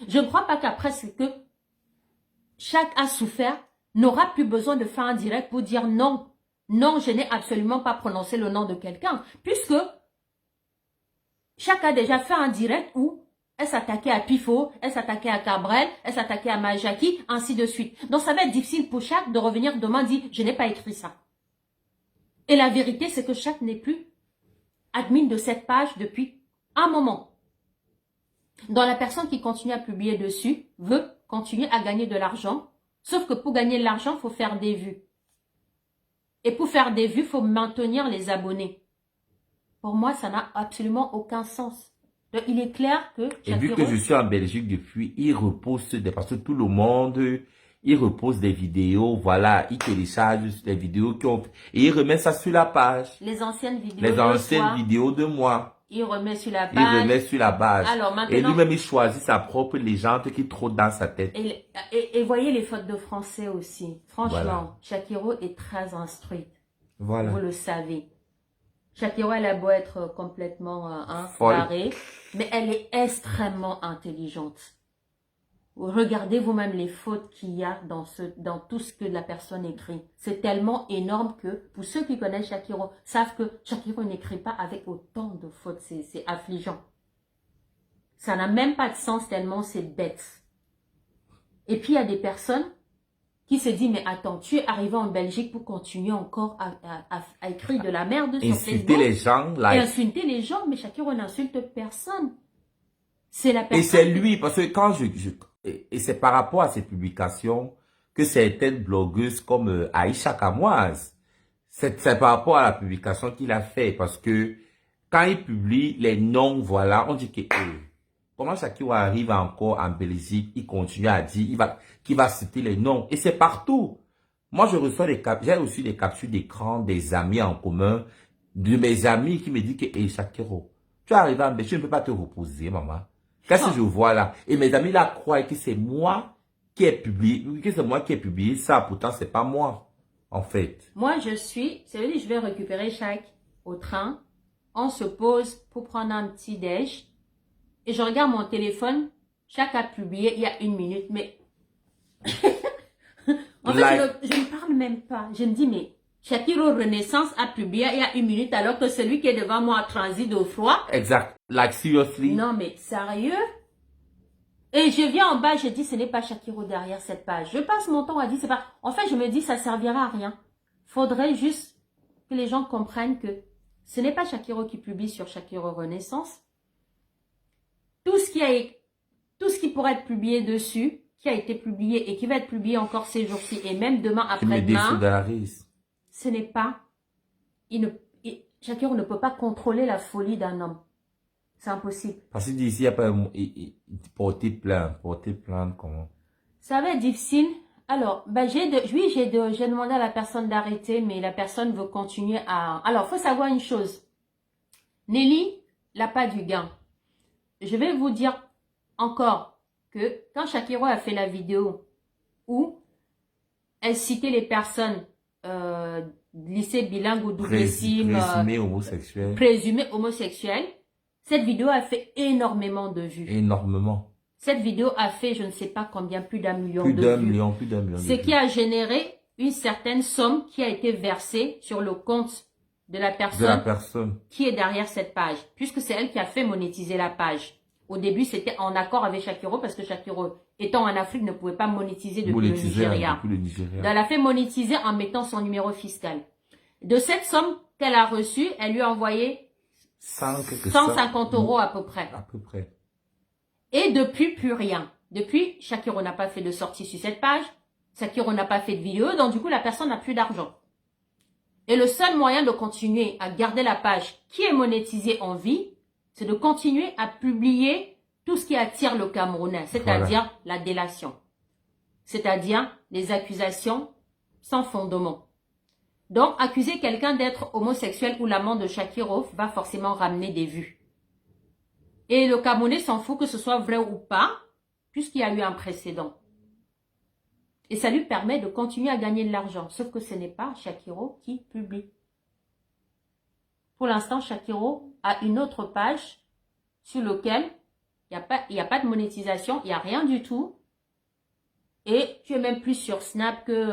Je ne crois pas qu'après, c'est que chaque a souffert, n'aura plus besoin de faire un direct pour dire non. Non, je n'ai absolument pas prononcé le nom de quelqu'un, puisque chaque a déjà fait un direct où elle s'attaquait à Pifo, elle s'attaquait à Cabrel, elle s'attaquait à Majaki, ainsi de suite. Donc ça va être difficile pour chaque de revenir demain et dire je n'ai pas écrit ça. Et la vérité, c'est que Shaq n'est plus admin de cette page depuis un moment. Donc la personne qui continue à publier dessus veut continuer à gagner de l'argent. Sauf que pour gagner de l'argent, il faut faire des vues. Et pour faire des vues, il faut maintenir les abonnés. Pour moi, ça n'a absolument aucun sens. Donc, il est clair que... Et vu que je suis en Belgique depuis, il repose des... Parce que tout le monde, il repose des vidéos, voilà, il télécharge des vidéos qui ont... Et il remet ça sur la page. Les anciennes vidéos Les anciennes vidéos de moi. Il remet sur la page. Il remet sur la base. Alors maintenant, et lui-même, il choisit sa propre légende qui trotte dans sa tête. Et voyez les fautes de français aussi. Franchement, voilà. Shakiro est très instruite. Voilà. Vous le savez. Shakiro, elle a beau être complètement barrée, mais elle est extrêmement intelligente. Regardez vous-même les fautes qu'il y a dans tout ce que la personne écrit. C'est tellement énorme que, pour ceux qui connaissent Shakiro, savent que Shakiro n'écrit pas avec autant de fautes. C'est affligeant. Ça n'a même pas de sens tellement c'est bête. Et puis, il y a des personnes qui se disent, mais attends, tu es arrivé en Belgique pour continuer encore à écrire de la merde sur Facebook. Insulter les gens. Et insulter les gens, mais Shakiro n'insulte personne. C'est la personne. Et c'est lui, parce que quand et c'est par rapport à ces publications que certaines blogueuses comme Aïcha Kamoise, c'est par rapport à la publication qu'il a fait, parce que quand il publie les noms, voilà, on dit que comment Shakiro arrive encore en Belgique, il continue à dire qu'il va citer les noms, et c'est partout. Moi, j'ai reçu des captures d'écran des amis en commun, de mes amis qui me disent que Shakiro, tu es arrivé en Belgique, tu ne peux pas te reposer, maman. Qu'est-ce que je vois là? Et mes amis là croient que c'est moi qui ai publié, ça. Pourtant, c'est pas moi, en fait. Moi, ça veut dire, je vais récupérer Shaq au train. On se pose pour prendre un petit déj. Et je regarde mon téléphone. Shaq a publié il y a 1 minute. Mais, en fait, je ne parle même pas. Je me dis, mais Shakiro Renaissance a publié il y a 1 minute alors que celui qui est devant moi transite au froid. Exact. Like, seriously. Non, mais sérieux? Et je viens en bas, je dis, ce n'est pas Shakiro derrière cette page. Je passe mon temps à dire, c'est pas... En fait, je me dis, ça servira à rien. Faudrait juste que les gens comprennent que ce n'est pas Shakiro qui publie sur Shakiro Renaissance. Tout ce qui pourrait être publié dessus, qui a été publié et qui va être publié encore ces jours-ci et même demain après-demain, ce n'est pas... Shakiro ne peut pas contrôler la folie d'un homme. C'est impossible. Parce que d'ici, il n'y a pas porter plainte, comment? Ça va être difficile. Alors, ben j'ai demandé à la personne d'arrêter, mais la personne veut continuer à... Alors, faut savoir une chose. Nelly n'a pas du gain. Je vais vous dire encore que quand Shakiro a fait la vidéo où elle citait les personnes lycée bilingue ou doublissime, présumées homosexuelles, cette vidéo a fait énormément de vues. Énormément. Cette vidéo a fait, je ne sais pas combien, plus d'1 million de vues. Plus d'un million. Ce qui a généré une certaine somme qui a été versée sur le compte de la personne qui est derrière cette page. Puisque c'est elle qui a fait monétiser la page. Au début, c'était en accord avec Shakiro parce que Shakiro, étant en Afrique, ne pouvait pas monétiser depuis le Nigeria. Donc, elle a fait monétiser en mettant son numéro fiscal. De cette somme qu'elle a reçue, elle lui a envoyé 150 € à peu près. À peu près. Et depuis, plus rien. Depuis, Shakiro n'a pas fait de sortie sur cette page. Shakiro n'a pas fait de vidéo. Donc, du coup, la personne n'a plus d'argent. Et le seul moyen de continuer à garder la page qui est monétisée en vie, c'est de continuer à publier tout ce qui attire le Camerounais. C'est-à-dire la délation. C'est-à-dire les accusations sans fondement. Donc, accuser quelqu'un d'être homosexuel ou l'amant de Shakiro va forcément ramener des vues. Et le Camerounais s'en fout que ce soit vrai ou pas, puisqu'il y a eu un précédent. Et ça lui permet de continuer à gagner de l'argent. Sauf que ce n'est pas Shakiro qui publie. Pour l'instant, Shakiro a une autre page sur laquelle il n'y a pas de monétisation, il n'y a rien du tout. Et tu es même plus sur Snap que...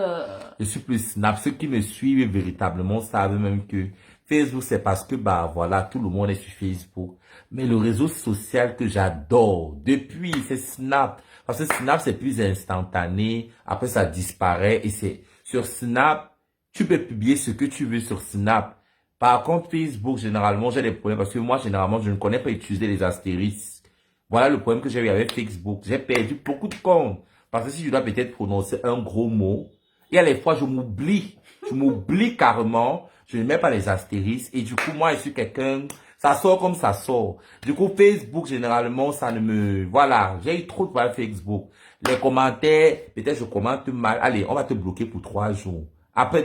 Je suis plus Snap. Ceux qui me suivent véritablement savent même que Facebook, c'est parce que, bah voilà, tout le monde est sur Facebook. Mais le réseau social que j'adore depuis, c'est Snap. Parce que Snap, c'est plus instantané. Après, ça disparaît. Et c'est sur Snap, Tu peux publier ce que tu veux sur Snap. Par contre, Facebook, généralement, j'ai des problèmes parce que moi, généralement, je ne connais pas utiliser les astérisques. Voilà le problème que j'ai eu avec Facebook. J'ai perdu beaucoup de comptes. Parce que si je dois peut-être prononcer un gros mot, il y a les fois, je m'oublie. Je m'oublie carrément. Je ne mets pas les astérisques. Et du coup, moi, je suis quelqu'un, ça sort comme ça sort. Du coup, Facebook, généralement, ça ne me... Voilà, j'ai eu trop de problèmes avec Facebook. Les commentaires, peut-être je commente mal. Allez, on va te bloquer pour 3 jours. Après,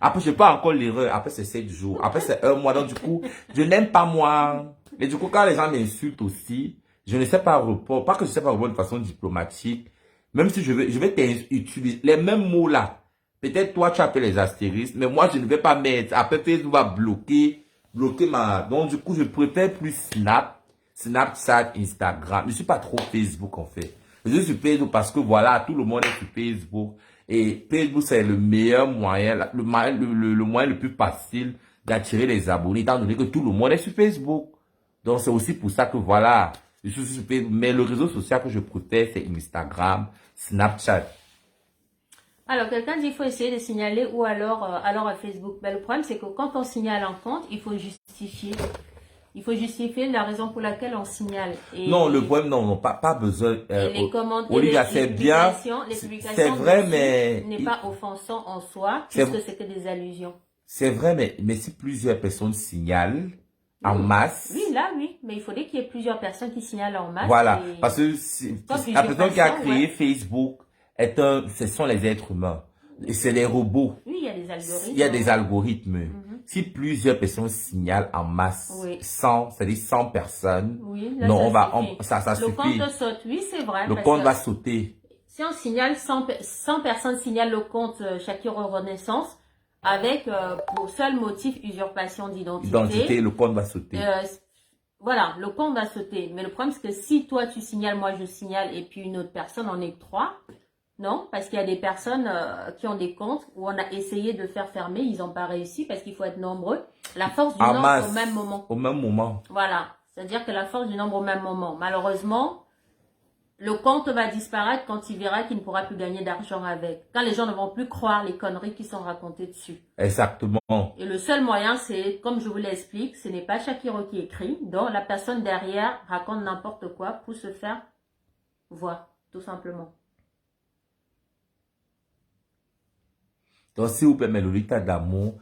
après, je pas encore l'erreur. Après, c'est 7 jours. Après, c'est 1 mois. Donc, du coup, je n'aime pas moi. Et du coup, quand les gens m'insultent aussi, je ne sais pas répondre. Pas que je sais pas répondre de façon diplomatique. Même si je vais utiliser les mêmes mots là. Peut-être toi, tu appelles les astérisques, mais moi, je ne vais pas mettre. Après, Facebook va bloquer ma... Donc, du coup, je préfère plus Snapchat, Instagram. Je suis pas trop Facebook, en fait. Je suis sur Facebook parce que voilà, tout le monde est sur Facebook. Et Facebook, c'est le meilleur moyen, le moyen le plus facile d'attirer les abonnés, étant donné que tout le monde est sur Facebook. Donc, c'est aussi pour ça que voilà, je suis sur Facebook. Mais le réseau social que je préfère, c'est Instagram, Snapchat. Alors, quelqu'un dit qu'il faut essayer de signaler ou alors à Facebook. Ben, le problème, c'est que quand on signale un compte, il faut justifier. Il faut justifier la raison pour laquelle on signale. Et non, le problème, non, pas besoin. les commentaires, Olivia, c'est bien. Les publications C'est vrai, mais... n'est pas offensant en soi, puisque c'est que des allusions. C'est vrai, mais si plusieurs personnes signalent en masse... Oui, là, oui. Mais il faudrait qu'il y ait plusieurs personnes qui signalent en masse. Voilà, parce que la personne qui a créé Facebook, ce sont les êtres humains. Et c'est les robots. Oui, il y a des algorithmes. Il y a des algorithmes. Si plusieurs personnes signalent en masse, c'est-à-dire 100 personnes, oui, là, non, ça suffit. Le compte saute, oui, c'est vrai. Le compte va sauter. Si on signale 100 personnes signalent le compte Shakira Renaissance avec pour seul motif usurpation d'identité. Le compte va sauter. Voilà, le compte va sauter. Mais le problème, c'est que si toi tu signales, moi je signale et puis une autre personne, on est 3. Non, parce qu'il y a des personnes qui ont des comptes où on a essayé de faire fermer, ils n'ont pas réussi parce qu'il faut être nombreux. La force du nombre au même moment. Au même moment. Voilà, c'est-à-dire que la force du nombre au même moment. Malheureusement, le compte va disparaître quand il verra qu'il ne pourra plus gagner d'argent avec. Quand les gens ne vont plus croire les conneries qui sont racontées dessus. Exactement. Et le seul moyen, c'est, comme je vous l'explique, ce n'est pas Shakira qui écrit. Donc, la personne derrière raconte n'importe quoi pour se faire voir, tout simplement. Donc, s'il vous plaît, Lolita d'amour,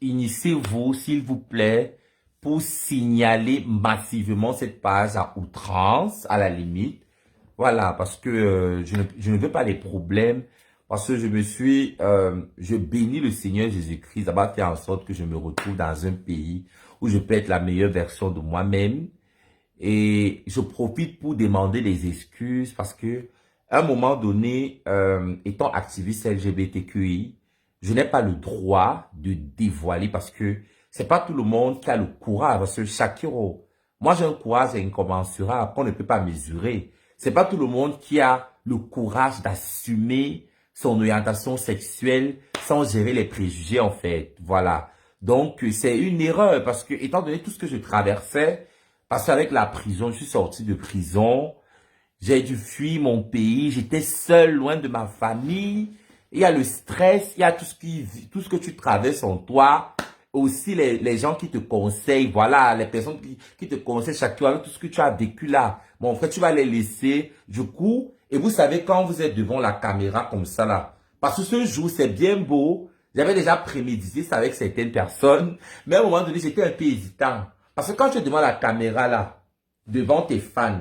initiez-vous, s'il vous plaît, pour signaler massivement cette page à outrance, à la limite. Voilà, parce que je ne veux pas les problèmes, parce que je bénis le Seigneur Jésus-Christ d'avoir fait en sorte que je me retrouve dans un pays où je peux être la meilleure version de moi-même. Et je profite pour demander des excuses parce que à un moment donné, étant activiste LGBTQI, je n'ai pas le droit de dévoiler parce que c'est pas tout le monde qui a le courage. Parce que Shakira, moi j'ai un courage incommensurable qu'on ne peut pas mesurer. C'est pas tout le monde qui a le courage d'assumer son orientation sexuelle sans gérer les préjugés en fait. Voilà. Donc c'est une erreur parce que étant donné tout ce que je traversais, parce qu'avec la prison, je suis sorti de prison. J'ai dû fuir mon pays, j'étais seul, loin de ma famille. Il y a le stress, il y a tout ce que tu traverses en toi. Aussi les gens qui te conseillent, voilà, les personnes qui te conseillent chaque jour avec tout ce que tu as vécu là. Mon frère, tu vas les laisser du coup. Et vous savez, quand vous êtes devant la caméra comme ça là, parce que ce jour, c'est bien beau. J'avais déjà prémédité ça avec certaines personnes. Mais à un moment donné, j'étais un peu hésitant. Parce que quand tu es devant la caméra là, devant tes fans,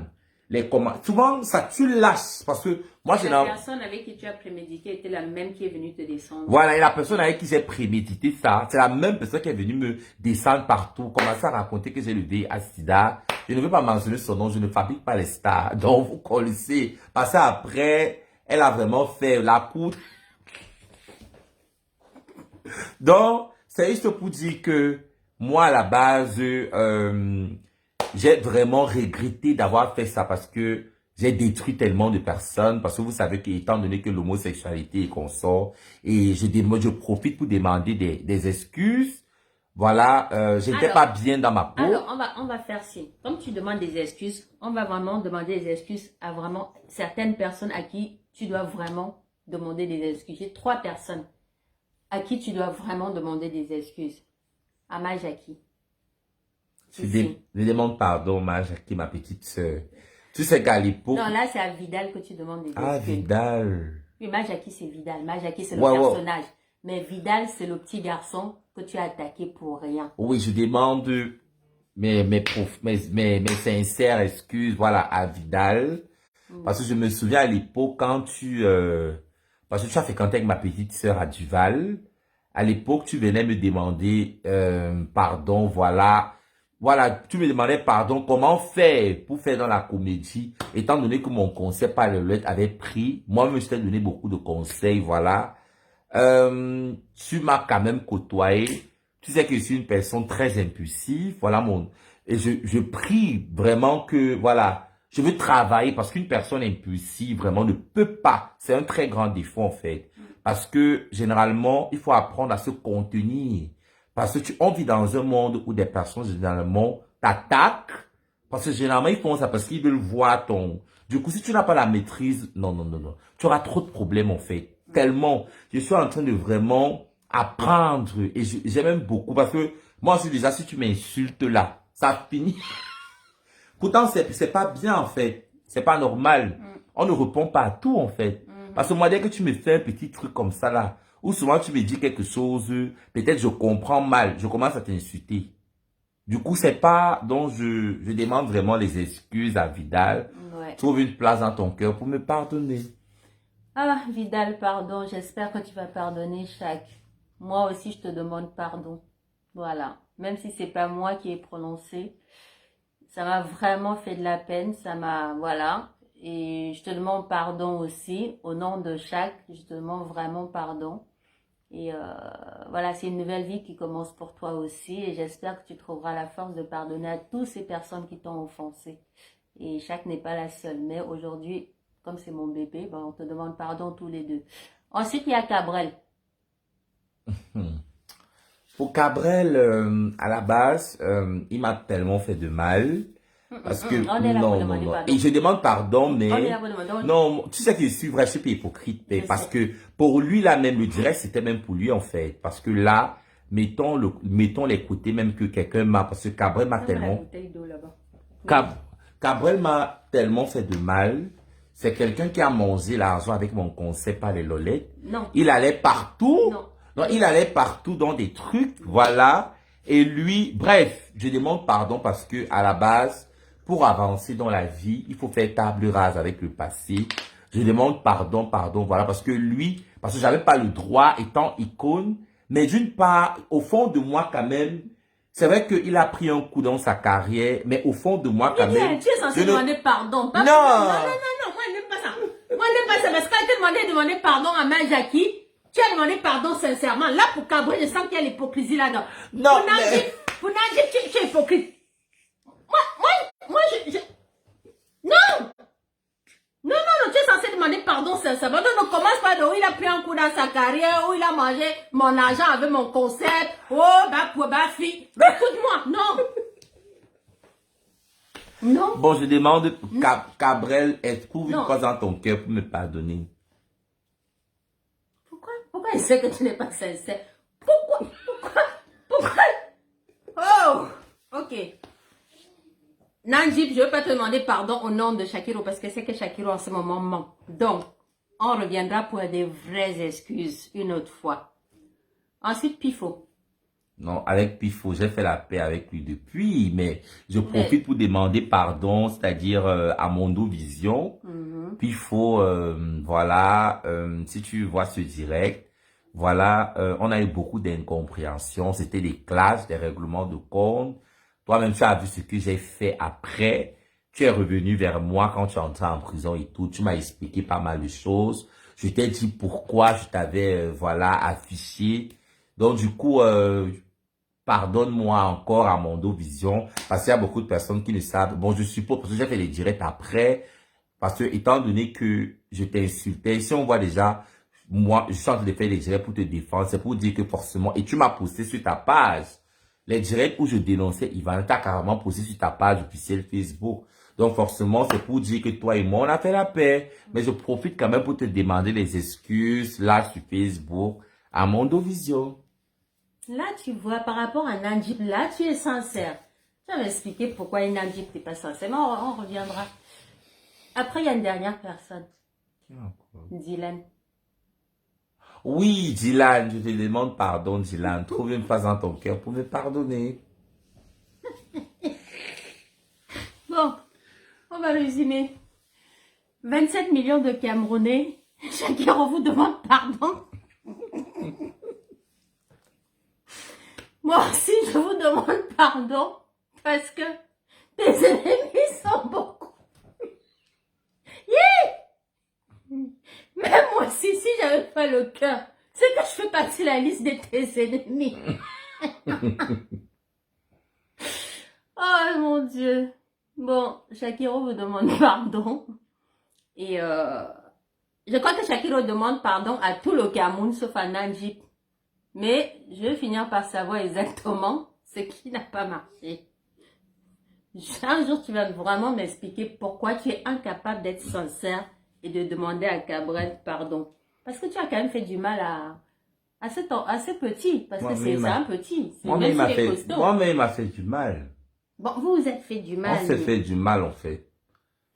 souvent, ça, tu lâches. Parce que moi, j'ai la personne avec qui tu as prémédité était la même qui est venue te descendre. Voilà, et la personne avec qui j'ai prémédité ça, c'est la même personne qui est venue me descendre partout, commencer à raconter que j'ai le VIH/SIDA. Je ne veux pas mentionner son nom, je ne fabrique pas les stars. Donc, vous connaissez. Parce qu'après, elle a vraiment fait la courte. Donc, c'est juste pour dire que moi, à la base, j'ai vraiment regretté d'avoir fait ça parce que j'ai détruit tellement de personnes. Parce que vous savez qu'étant donné que l'homosexualité est consort, et je profite pour demander des excuses. Voilà, j'étais pas bien dans ma peau. Alors, on va faire ci. Comme tu demandes des excuses, on va vraiment demander des excuses à vraiment certaines personnes à qui tu dois vraiment demander des excuses. J'ai 3 personnes. à qui tu dois vraiment demander des excuses? À ma Jackie. Je demande pardon, ma Jackie, ma petite sœur. Tu sais qu'à l'époque... Non, là, c'est à Vidal que tu demandes des excuses. Ah, Vidal. Oui, ma Jackie, c'est Vidal. Ma Jackie, c'est le Ouais. personnage. Mais Vidal, c'est le petit garçon que tu as attaqué pour rien. Oui, je demande mes sincères excuses, voilà, à Vidal. Parce que je me souviens à l'époque quand parce que tu as fréquenté avec ma petite sœur à Duval. À l'époque, tu venais me demander pardon, voilà. Voilà, tu me demandais pardon, comment faire pour faire dans la comédie, étant donné que mon concept par le lettre avait pris. Moi-même, je t'ai donné beaucoup de conseils, voilà. Tu m'as quand même côtoyé. Tu sais que je suis une personne très impulsive, voilà et je prie vraiment que, voilà, je veux travailler parce qu'une personne impulsive vraiment ne peut pas. C'est un très grand défaut en fait. Parce que généralement, il faut apprendre à se contenir. Parce que on vit dans un monde où des personnes généralement t'attaquent. Parce que généralement, ils font ça parce qu'ils veulent voir ton... Du coup, si tu n'as pas la maîtrise, non. Tu auras trop de problèmes en fait. Tellement, je suis en train de vraiment apprendre. Et j'aime beaucoup parce que moi, je suis déjà, si tu m'insultes là, ça finit. Pourtant, c'est pas bien en fait. C'est pas normal. On ne répond pas à tout en fait. Parce que moi, dès que tu me fais un petit truc comme ça là, ou souvent tu me dis quelque chose, peut-être je comprends mal, je commence à t'insulter. Du coup, c'est pas, donc je demande vraiment les excuses à Vidal. Ouais. Trouve une place dans ton cœur pour me pardonner. Ah, Vidal, pardon. J'espère que tu vas pardonner chaque. Moi aussi, je te demande pardon. Voilà. Même si c'est pas moi qui ai prononcé, ça m'a vraiment fait de la peine. Ça m'a, voilà. Et je te demande pardon aussi. Au nom de chaque, je te demande vraiment pardon. Et voilà, c'est une nouvelle vie qui commence pour toi aussi. Et j'espère que tu trouveras la force de pardonner à toutes ces personnes qui t'ont offensé. Et chaque n'est pas la seule. Mais aujourd'hui, comme c'est mon bébé, ben, on te demande pardon tous les deux. Ensuite, il y a Cabrel. Pour Cabrel, à la base, il m'a tellement fait de mal. Parce que, On est là pour non. demander pardon. Et je demande pardon, mais, On est là pour demander. non, tu sais que je suis vrai, je suis pas hypocrite, mais parce que pour lui, là, même, le direct, c'était même pour lui, en fait. Parce que là, mettons les côtés, même que quelqu'un m'a, parce que Cabrel m'a tellement, Cabrel m'a tellement fait de mal. C'est quelqu'un qui a mangé l'argent avec mon concept par les lolettes. Non. Il allait partout. Non. Non, il allait partout dans des trucs, voilà. Et lui, bref, je demande pardon parce que à la base, pour avancer dans la vie, il faut faire table rase avec le passé. Je demande pardon, voilà, parce que lui, parce que j'avais pas le droit étant icône, mais d'une part, au fond de moi quand même, c'est vrai qu'il a pris un coup dans sa carrière, mais au fond de moi quand même. Tu es censé demander pardon. Non. Non, moi je n'aime pas ça. Moi je n'aime pas ça parce que quand tu as demandé pardon à ma Jackie, tu as demandé pardon sincèrement. Là pour Cabrel, je sens qu'il y a l'hypocrisie là-dedans. Non, Pour Najib, tu es hypocrite. Moi, Non! Non, tu es censé demander pardon sincèrement. Donc, ne commence pas de où il a pris un coup dans sa carrière, où il a mangé mon argent avec mon concept. Oh, fille. Écoute-moi, non. Non. Bon, je demande, Cabrel, trouve une place dans ton cœur pour me pardonner. Pourquoi il sait que tu n'es pas sincère? Pourquoi? Oh, ok. Najib, je ne vais pas te demander pardon au nom de Shakiro parce que c'est que Shakiro en ce moment ment. Donc, on reviendra pour des vraies excuses une autre fois. Ensuite, Pifo. Non, avec Pifo, j'ai fait la paix avec lui depuis, mais je profite pour demander pardon, c'est-à-dire à Mondo Vision. Pifo, voilà, si tu vois ce direct, voilà, on a eu beaucoup d'incompréhensions, c'était des classes, des règlements de compte. Toi-même, tu as vu ce que j'ai fait après. Tu es revenu vers moi quand tu es entré en prison et tout. Tu m'as expliqué pas mal de choses. Je t'ai dit pourquoi je t'avais, voilà, affiché. Donc, du coup, pardonne-moi encore à Mondo Vision. Parce qu'il y a beaucoup de personnes qui ne savent. Bon, je suppose, parce que j'ai fait les directs après. Parce que, étant donné que je t'insultais, si on voit déjà, moi, je suis en train de faire les directs pour te défendre. C'est pour dire que forcément, et tu m'as posté sur ta page. Les directs où je dénonçais Ivan, t'as carrément posé sur ta page officielle Facebook. Donc forcément, c'est pour dire que toi et moi, on a fait la paix. Mais je profite quand même pour te demander les excuses là sur Facebook à Mondovision. Là, tu vois, par rapport à Najib, là, tu es sincère. Tu vas m'expliquer pourquoi Najib n'est pas sincère. Mais on reviendra. Après, il y a une dernière personne. Dylan. Oui, Dylan, je te demande pardon, Dylan. Trouve une place dans ton cœur pour me pardonner. Bon, on va résumer. 27 millions de Camerounais. Chacun vous demande pardon. Moi aussi, je vous demande pardon parce que tes ennemis sont beaucoup. Yeah! Même moi aussi, si j'avais pas le cœur, c'est que je fais partie de la liste de tes ennemis. Oh mon Dieu. Bon, Shakiro vous demande pardon. Et je crois que Shakiro demande pardon à tout le Cameroun sauf à Najib. Mais je vais finir par savoir exactement ce qui n'a pas marché. Un jour, tu vas vraiment m'expliquer pourquoi tu es incapable d'être sincère et de demander à Cabrel pardon. Parce que tu as quand même fait du mal à ce petit. Parce que c'est un petit. Moi-même, il m'a fait du mal. Bon, vous vous êtes fait du mal. On s'est fait du mal, en fait.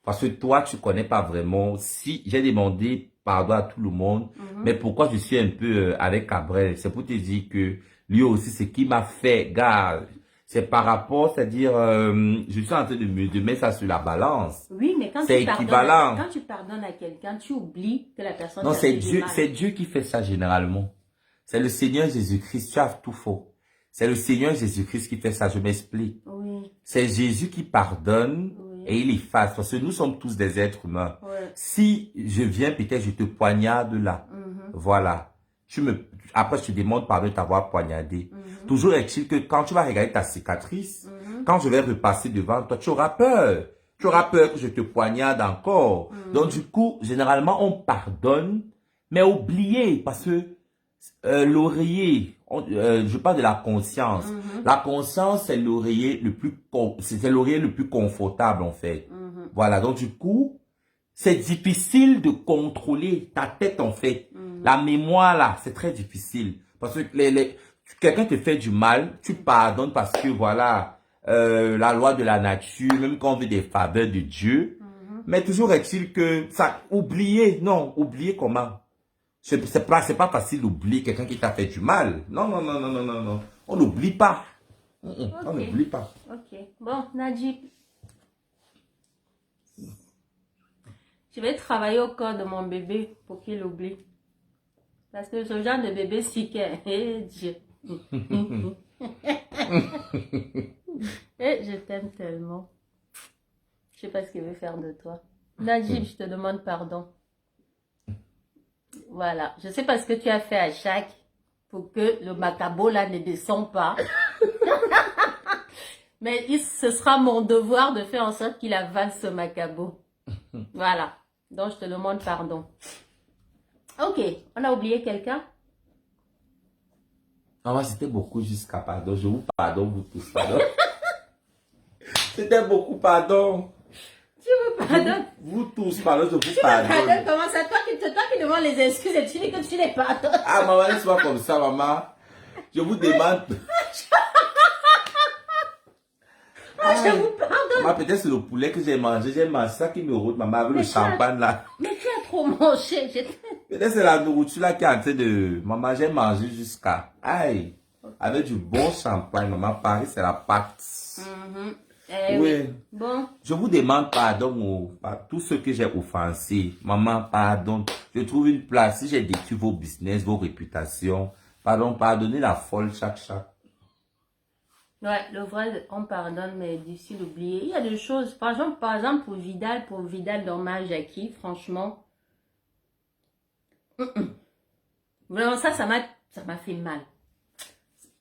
Parce que toi, tu connais pas vraiment. Si j'ai demandé pardon à tout le monde, mais pourquoi je suis un peu avec Cabrel, c'est pour te dire que lui aussi, ce qui m'a fait, gars, c'est par rapport, c'est-à-dire, je suis en train de mettre ça sur la balance. Oui, mais quand tu pardonnes à quelqu'un, tu oublies que la personne non, c'est Dieu qui fait ça généralement. C'est le Seigneur Jésus-Christ, tu as tout faux. C'est le Seigneur Jésus-Christ qui fait ça, je m'explique. Oui. C'est Jésus qui pardonne. Oui. Et il efface, parce que nous sommes tous des êtres humains. Ouais. Si je viens, peut-être je te poignarde là. Voilà. Après, je te demande pardon de t'avoir poignardé. Toujours est-il que quand tu vas regarder ta cicatrice, quand je vais repasser devant toi, tu auras peur. Tu auras peur que je te poignarde encore. Donc, du coup, généralement, on pardonne, mais oubliez, parce que l'oreiller, je parle de la conscience. La conscience, c'est l'oreiller le plus confortable, en fait. Voilà. Donc, du coup, c'est difficile de contrôler ta tête, en fait. La mémoire, là, c'est très difficile. Parce que quelqu'un te fait du mal, tu pardonnes parce que, voilà, la loi de la nature, même quand on veut des faveurs de Dieu. Mais toujours est-il que ça, oublier comment? C'est pas facile d'oublier quelqu'un qui t'a fait du mal. Non. On n'oublie pas. Okay. On n'oublie pas. Ok. Bon, Najib. Je vais travailler au corps de mon bébé pour qu'il oublie. Parce que ce genre de bébé si qu'est. Dieu. Et je t'aime tellement. Je sais pas ce qu'il veut faire de toi. Najib, je te demande pardon. Voilà, je sais pas ce que tu as fait à Jacques pour que le macabo là ne descende pas. Mais ce sera mon devoir de faire en sorte qu'il avale ce macabo. Voilà, donc je te demande pardon. Ok, on a oublié quelqu'un? Non, moi c'était beaucoup jusqu'à pardon. Je vous pardonne, vous tous, pardon. C'était beaucoup pardon. Tu me pardonnes? Vous tous, pardon, je vous pardonne. Tu me pardonnes comment ça? Toi qui demandes les excuses et tu dis que tu les pardonnes. Ah, maman, laisse-moi comme ça, maman. Je vous demande. Je vous pardonne. Maman, peut-être c'est le poulet que j'ai mangé. J'ai mangé ça qui me route, maman, avec le champagne là. Mais tu as trop mangé. Peut-être c'est la nourriture là qui est en train de. Maman, j'ai mangé jusqu'à. Aïe. Avec du bon champagne, maman. Paris, c'est la pâte. Oui. Bon. Je vous demande pardon à tous ceux que j'ai offensés. Maman, pardon. Je trouve une place. Si j'ai détruit vos business, vos réputations, pardonnez la folle chaque. Ouais, le vrai, on pardonne, mais difficile d'oublier. Il y a des choses, par exemple pour Vidal dommage à qui, franchement. Vraiment, ça m'a fait mal.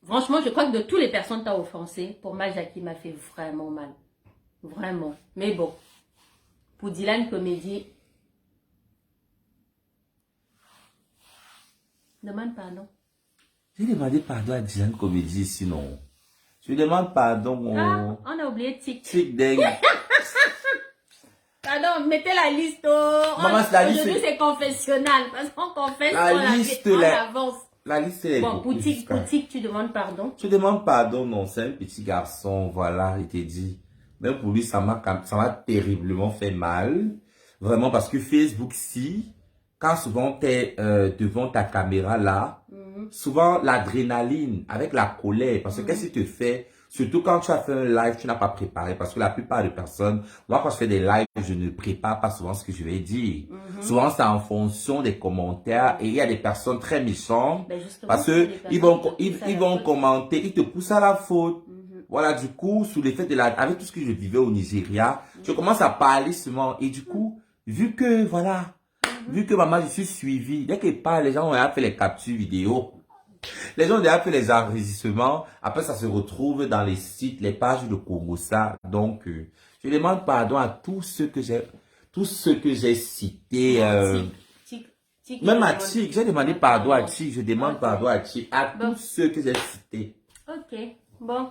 Franchement, je crois que de toutes les personnes que tu as offensées, pour Majaki m'a fait vraiment mal. Vraiment. Mais bon, pour Dylan Comédie, demande pardon. J'ai demandé pardon à Dylan Comédie, sinon. Je demande pardon Ah, on a oublié Tic. Tic Deng. Pardon, mettez la liste Maman, la liste. Aujourd'hui, c'est confessionnal. Parce qu'on confesse la liste, en avance. la liste est Bon, beaucoup jusqu'à... Poutique, tu demandes pardon. Je demande pardon, non, c'est un petit garçon, voilà, il t'a dit. Même pour lui, ça m'a terriblement fait mal. Vraiment, parce que Facebook, si, quand souvent t'es devant ta caméra là, souvent l'adrénaline avec la colère, parce que qu'est-ce qui te fait, surtout quand tu as fait un live, tu n'as pas préparé, parce que la plupart des personnes, moi quand je fais des lives, je ne prépare pas souvent ce que je vais dire. Souvent c'est en fonction des commentaires et il y a des personnes très méchantes, Ben justement, parce c'est que des personnes ils vont, qui te poussent à ils la vont faute. commenter, ils te poussent à la faute. Voilà, du coup, sous l'effet de avec tout ce que je vivais au Nigeria, je commence à parler seulement. Et du coup, vu que, voilà, vu que maman, je suis suivi, dès qu'il parle, les gens ont déjà fait les captures vidéo. Les gens ont déjà fait les enregistrements. Après, ça se retrouve dans les sites, les pages de Congossa. Donc, je demande pardon à tous ceux que j'ai cités. Tic, Même à Tic, j'ai demandé pardon à Tic. Je demande pardon à Tic. À Bon. tous ceux que j'ai cités. Ok, bon.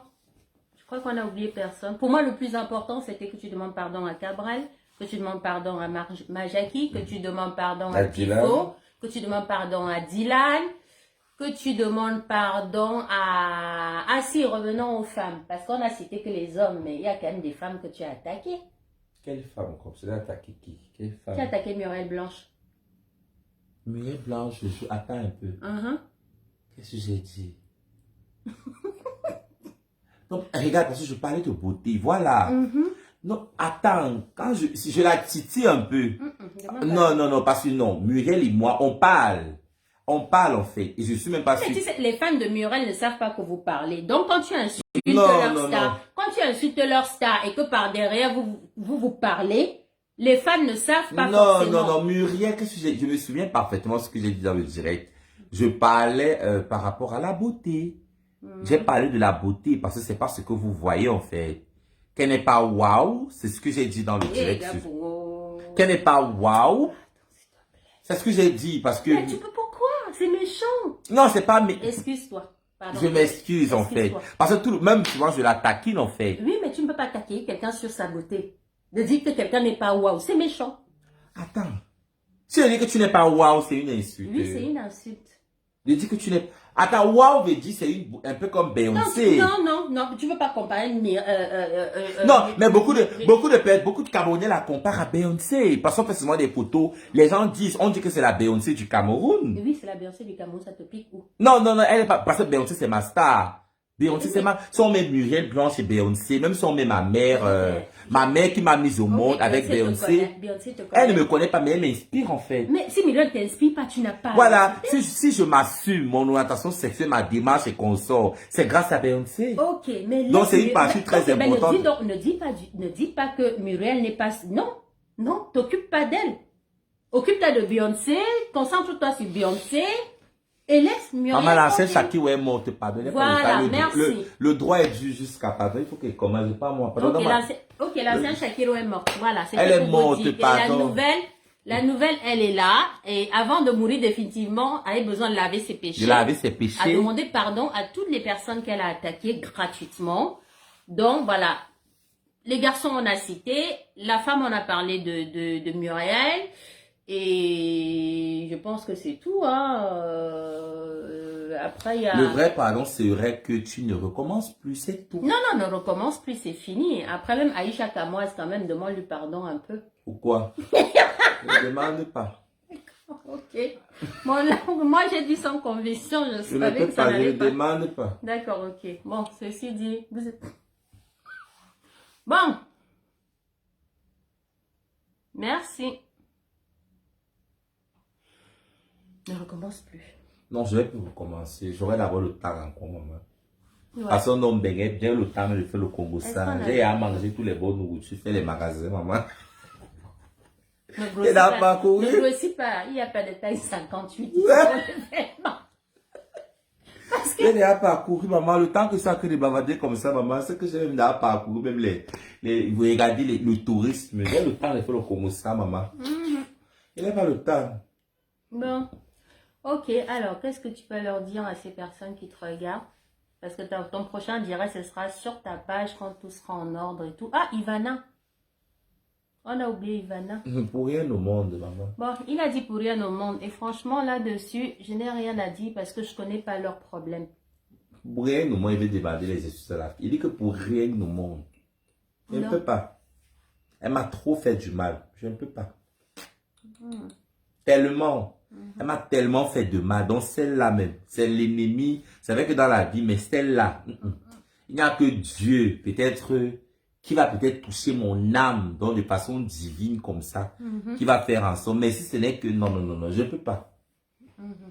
Je crois qu'on a oublié personne. Pour moi, le plus important, c'était que tu demandes pardon à Cabral, que tu demandes pardon à Majaki, que tu demandes pardon à Tifo, que tu demandes pardon à Dylan, que tu demandes pardon à... Ah si, revenons aux femmes. Parce qu'on a cité que les hommes, mais il y a quand même des femmes que tu as attaquées. Quelle femme comme ça? Attaqué qui? Quelle femme? Tu as attaqué Muriel Blanche. Muriel Blanche, attends un peu. Qu'est-ce que j'ai dit? Donc, regarde, parce que je parlais de beauté, voilà. Non, attends, si je la titille un peu. Non, parce que non, Muriel et moi, on parle. On parle en fait. Et je suis même pas sûr. Mais tu sais, les fans de Muriel ne savent pas que vous parlez. Donc, quand tu insultes leur star, quand tu insultes leur star et que par derrière, vous parlez, les fans ne savent pas forcément. Non, Muriel, qu'est-ce que je me souviens parfaitement ce que j'ai dit dans le direct. Je parlais par rapport à la beauté. J'ai parlé de la beauté parce que c'est pas ce que vous voyez en fait. Qu'elle n'est pas waouh, c'est ce que j'ai dit dans le direct. Qu'elle n'est pas waouh, c'est ce que j'ai dit parce que... Mais tu peux pourquoi? C'est méchant. Non, c'est pas... Excuse-toi. Pardon. Je m'excuse en fait. Parce que même souvent je la taquine en fait. Oui, mais tu ne peux pas attaquer quelqu'un sur sa beauté. De dire que quelqu'un n'est pas waouh, c'est méchant. Attends. Si je dis que tu n'es pas waouh, c'est une insulte. Oui, c'est une insulte. Je dis que tu n'es... Attends, waouh veut dire c'est un peu comme Beyoncé. Non, tu ne veux pas comparer non, mais beaucoup de Camerounais la comparent à Beyoncé. Parce qu'on fait souvent des photos. Les gens disent, on dit que c'est la Beyoncé du Cameroun. Oui, c'est la Beyoncé du Cameroun, ça te pique où? Non, elle est pas, parce que Beyoncé c'est ma star. Beyoncé c'est ma, si on met Muriel Blanche et Beyoncé, même si on met ma mère qui m'a mise au monde avec Beyoncé, elle ne me connaît pas, mais elle m'inspire en fait. Mais si Muriel t'inspire pas, tu n'as pas. Voilà, si je m'assume mon orientation sexuelle, ma démarche et consort, c'est grâce à Beyoncé. Ok, mais donc c'est une partie très importante. Ne dis pas que Muriel n'est pas... Non, t'occupe pas d'elle. Occupe-toi de Beyoncé, concentre-toi sur Beyoncé. Et laisse Muriel. Maman, l'ancienne Shaki, ouais, morte, pardonnez. Voilà, merci. Le droit est dû jusqu'à pardon. Il faut qu'elle commence, pas moi. Pardon, ok, l'ancienne Shakiro est morte. Voilà, elle est morte, pardon. Et la nouvelle, elle est là. Et avant de mourir définitivement, elle a besoin de laver ses péchés. De laver ses péchés. A demandé pardon à toutes les personnes qu'elle a attaquées gratuitement. Donc, voilà. Les garçons, on a cité. La femme, on a parlé de Muriel. Et je pense que c'est tout. Après, il y a... Le vrai pardon serait que tu ne recommences plus, c'est tout. Non, ne recommence plus, c'est fini. Après, même Aïcha Kamoise, quand même, demande-lui pardon un peu. Pourquoi? Ne demande pas. Ok. Bon, là, moi, j'ai dit sans conviction. Je savais que ça n'allait pas. Je ne demande pas. D'accord, ok. Bon, ceci dit, vous êtes... Bon. Merci. Ne recommence plus. Non, je vais plus recommencer. J'aurai d'abord le temps encore, maman. Ouais. Parce qu'on a bien le temps de faire le Congo ça. J'ai à manger tous les bonnes nourritures, faire les magasins, maman. Ne grossis pas. Il n'y a pas de taille 58. Parce que... J'ai déjà parcouru, maman. Le temps que ça que de bavarder comme ça, maman, c'est que j'ai même déjà parcouru, même vous regardez le tourisme. J'ai le temps de faire le Congo ça, maman. Il n'a pas le temps. Bon. Ok, alors, qu'est-ce que tu peux leur dire à ces personnes qui te regardent? Parce que ton prochain direct, ce sera sur ta page quand tout sera en ordre et tout. Ah, Ivana. On a oublié Ivana. Pour rien au monde, maman. Bon, il a dit pour rien au monde. Et franchement, là-dessus, je n'ai rien à dire parce que je ne connais pas leurs problèmes. Pour rien au monde, il veut demander les excuses à la fille. Il dit que pour rien au monde. Je ne peux pas. Elle m'a trop fait du mal. Je ne peux pas. Tellement. Elle m'a tellement fait de mal. Donc celle-là même, c'est l'ennemi. C'est vrai que dans la vie, mais celle-là, il n'y a que Dieu, peut-être, qui va peut-être toucher mon âme, donc de façon divine comme ça, qui va faire en sorte. Mais si ce n'est que non, non, non, non, je ne peux pas.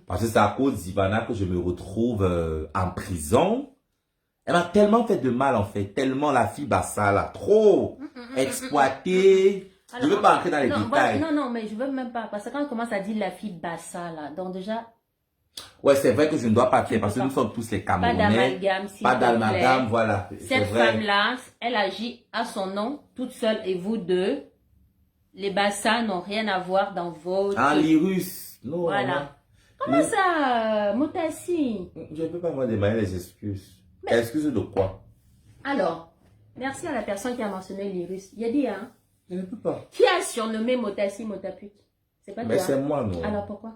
Parce que c'est à cause d'Ivana que je me retrouve en prison. Elle m'a tellement fait de mal, en fait. Tellement la fille Bassa, là, trop exploitée. Je ne veux pas entrer dans les détails. Non, mais je ne veux même pas. Parce que quand on commence à dire la fille Bassa, là, donc déjà... Ouais, c'est vrai que je ne dois pas faire parce que nous sommes tous les Camerounais. Pas d'amalgame, s'il Pas vous d'amalgame, plaît. voilà. Cette femme-là, elle agit à son nom, toute seule, et vous deux, les Bassa n'ont rien à voir dans votre... En Lyrus. Non, voilà. maman. Comment ça, Motassi? Je ne peux pas moi demander les excuses. Mais... Excuses de quoi? Alors, merci à la personne qui a mentionné l'Irus. Il a dit, hein? Je ne peux pas. Qui a surnommé Motassi Motapute? C'est pas toi. Mais c'est moi, non. Alors pourquoi?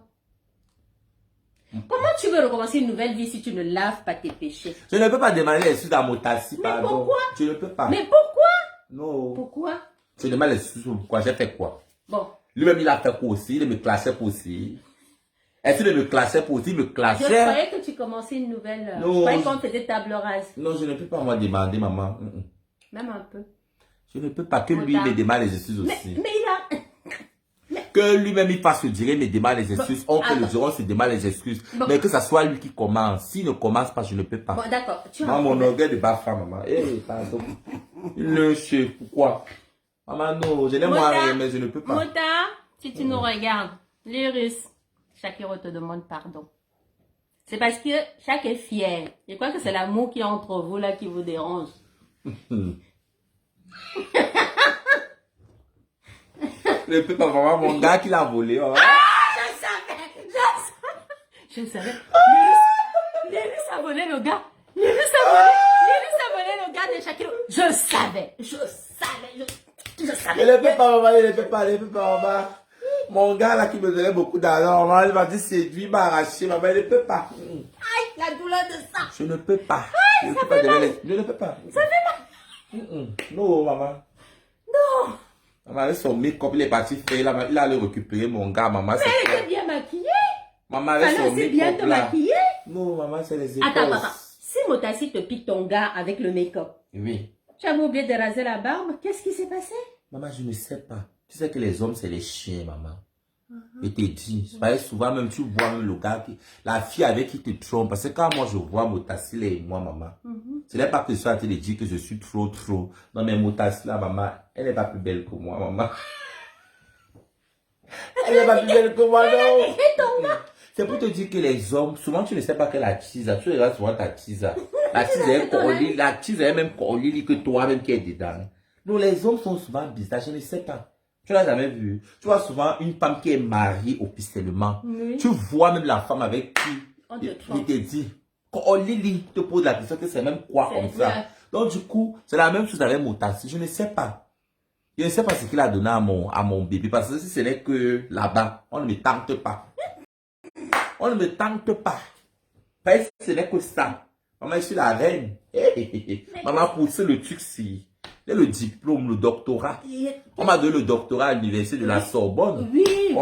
Comment tu veux recommencer une nouvelle vie si tu ne laves pas tes péchés? Je ne peux pas demander les excuses à Motassi, Mais pardon. pourquoi? Je ne peux pas. Mais pourquoi? Non. Pourquoi? Je demande les excuses pourquoi. J'ai fait quoi? Bon. Lui-même, il a fait quoi aussi? Il me classait pour aussi. Est-ce qu'il me classait pour aussi? Il me classait. Je croyais que tu commençais une nouvelle... Non, je croyais qu'on faisait table rase. Non, je ne peux pas moi demander, maman. Même un peu. Je ne peux pas que lui me demande les excuses aussi. Mais il a... Que lui-même il fasse le dire, me demande les excuses. On fait le dire, on se demande les excuses. Bon. Mais que ça soit lui qui commence. S'il ne commence pas, je ne peux pas. Bon, d'accord. Moi, mon orgueil de bas maman. Eh, pardon. Le chef, pourquoi? Maman, non, je n'aime moi rien, mais je ne peux pas. Mota, si tu nous regardes, les Russes, Shakiro te demande pardon. C'est parce que chaque est fier. Je crois que c'est l'amour qui est entre vous là qui vous dérange. Ne peux pas, maman, mon gars qui l'a volé. Oh. Ah, je savais. Les Russes a volé le gars. Les Russes a volé le gars de Shakiro. Je savais. Il ne peut pas, maman, il ne peut pas, maman. Mon gars là qui me donnait beaucoup d'argent, maman, il m'a dit séduit, il m'a arraché, maman, il ne peut pas. Aïe, la douleur de ça. Je ne peux pas. Aïe, ça fait mal. Je ne peux pas. Ça fait mal. Non, maman. Non. Maman, avec son make-up, il est parti faire, il a allé récupérer mon gars, maman. Mais elle était bien maquillée. Maman, avec son make-up bien te maquiller. Non, maman, c'est les épaules. Attends. Si Motassi te pique ton gars avec le make-up. Oui. Tu avais oublié de raser la barbe. Qu'est-ce qui s'est passé? Maman, je ne sais pas. Tu sais que les hommes, c'est les chiens, maman. Je te dis, souvent même tu vois même le gars, la fille avec qui te trompe. Parce que quand moi je vois Motassi et moi, maman, ce n'est pas que je suis en train de dire que je suis trop. Non, mais Motassi là, maman, elle n'est pas plus belle que moi, maman. Elle n'est pas plus belle que moi, non. C'est pour te dire que les hommes, souvent tu ne sais pas que la tisa, tu regardes souvent ta tisa. La tisa est même collée que toi-même qui est dedans. Non, les hommes sont souvent bizarres, je ne sais pas. Tu l'as jamais vu. Tu vois souvent une femme qui est mariée officiellement. Oui. Tu vois même la femme avec qui il te dit. Quand Lily te pose la question que c'est même quoi comme ça. Donc du coup, c'est la même chose avec Motassi. Je ne sais pas. Je ne sais pas ce qu'il a donné à mon bébé. Parce que si ce n'est que là-bas, on ne me tente pas. On ne me tente pas. Parce que ce n'est que ça. Maman, je suis la reine. Maman, pousse le truc si. Le diplôme, le doctorat. On m'a donné le doctorat à l'université de la Sorbonne. Oui.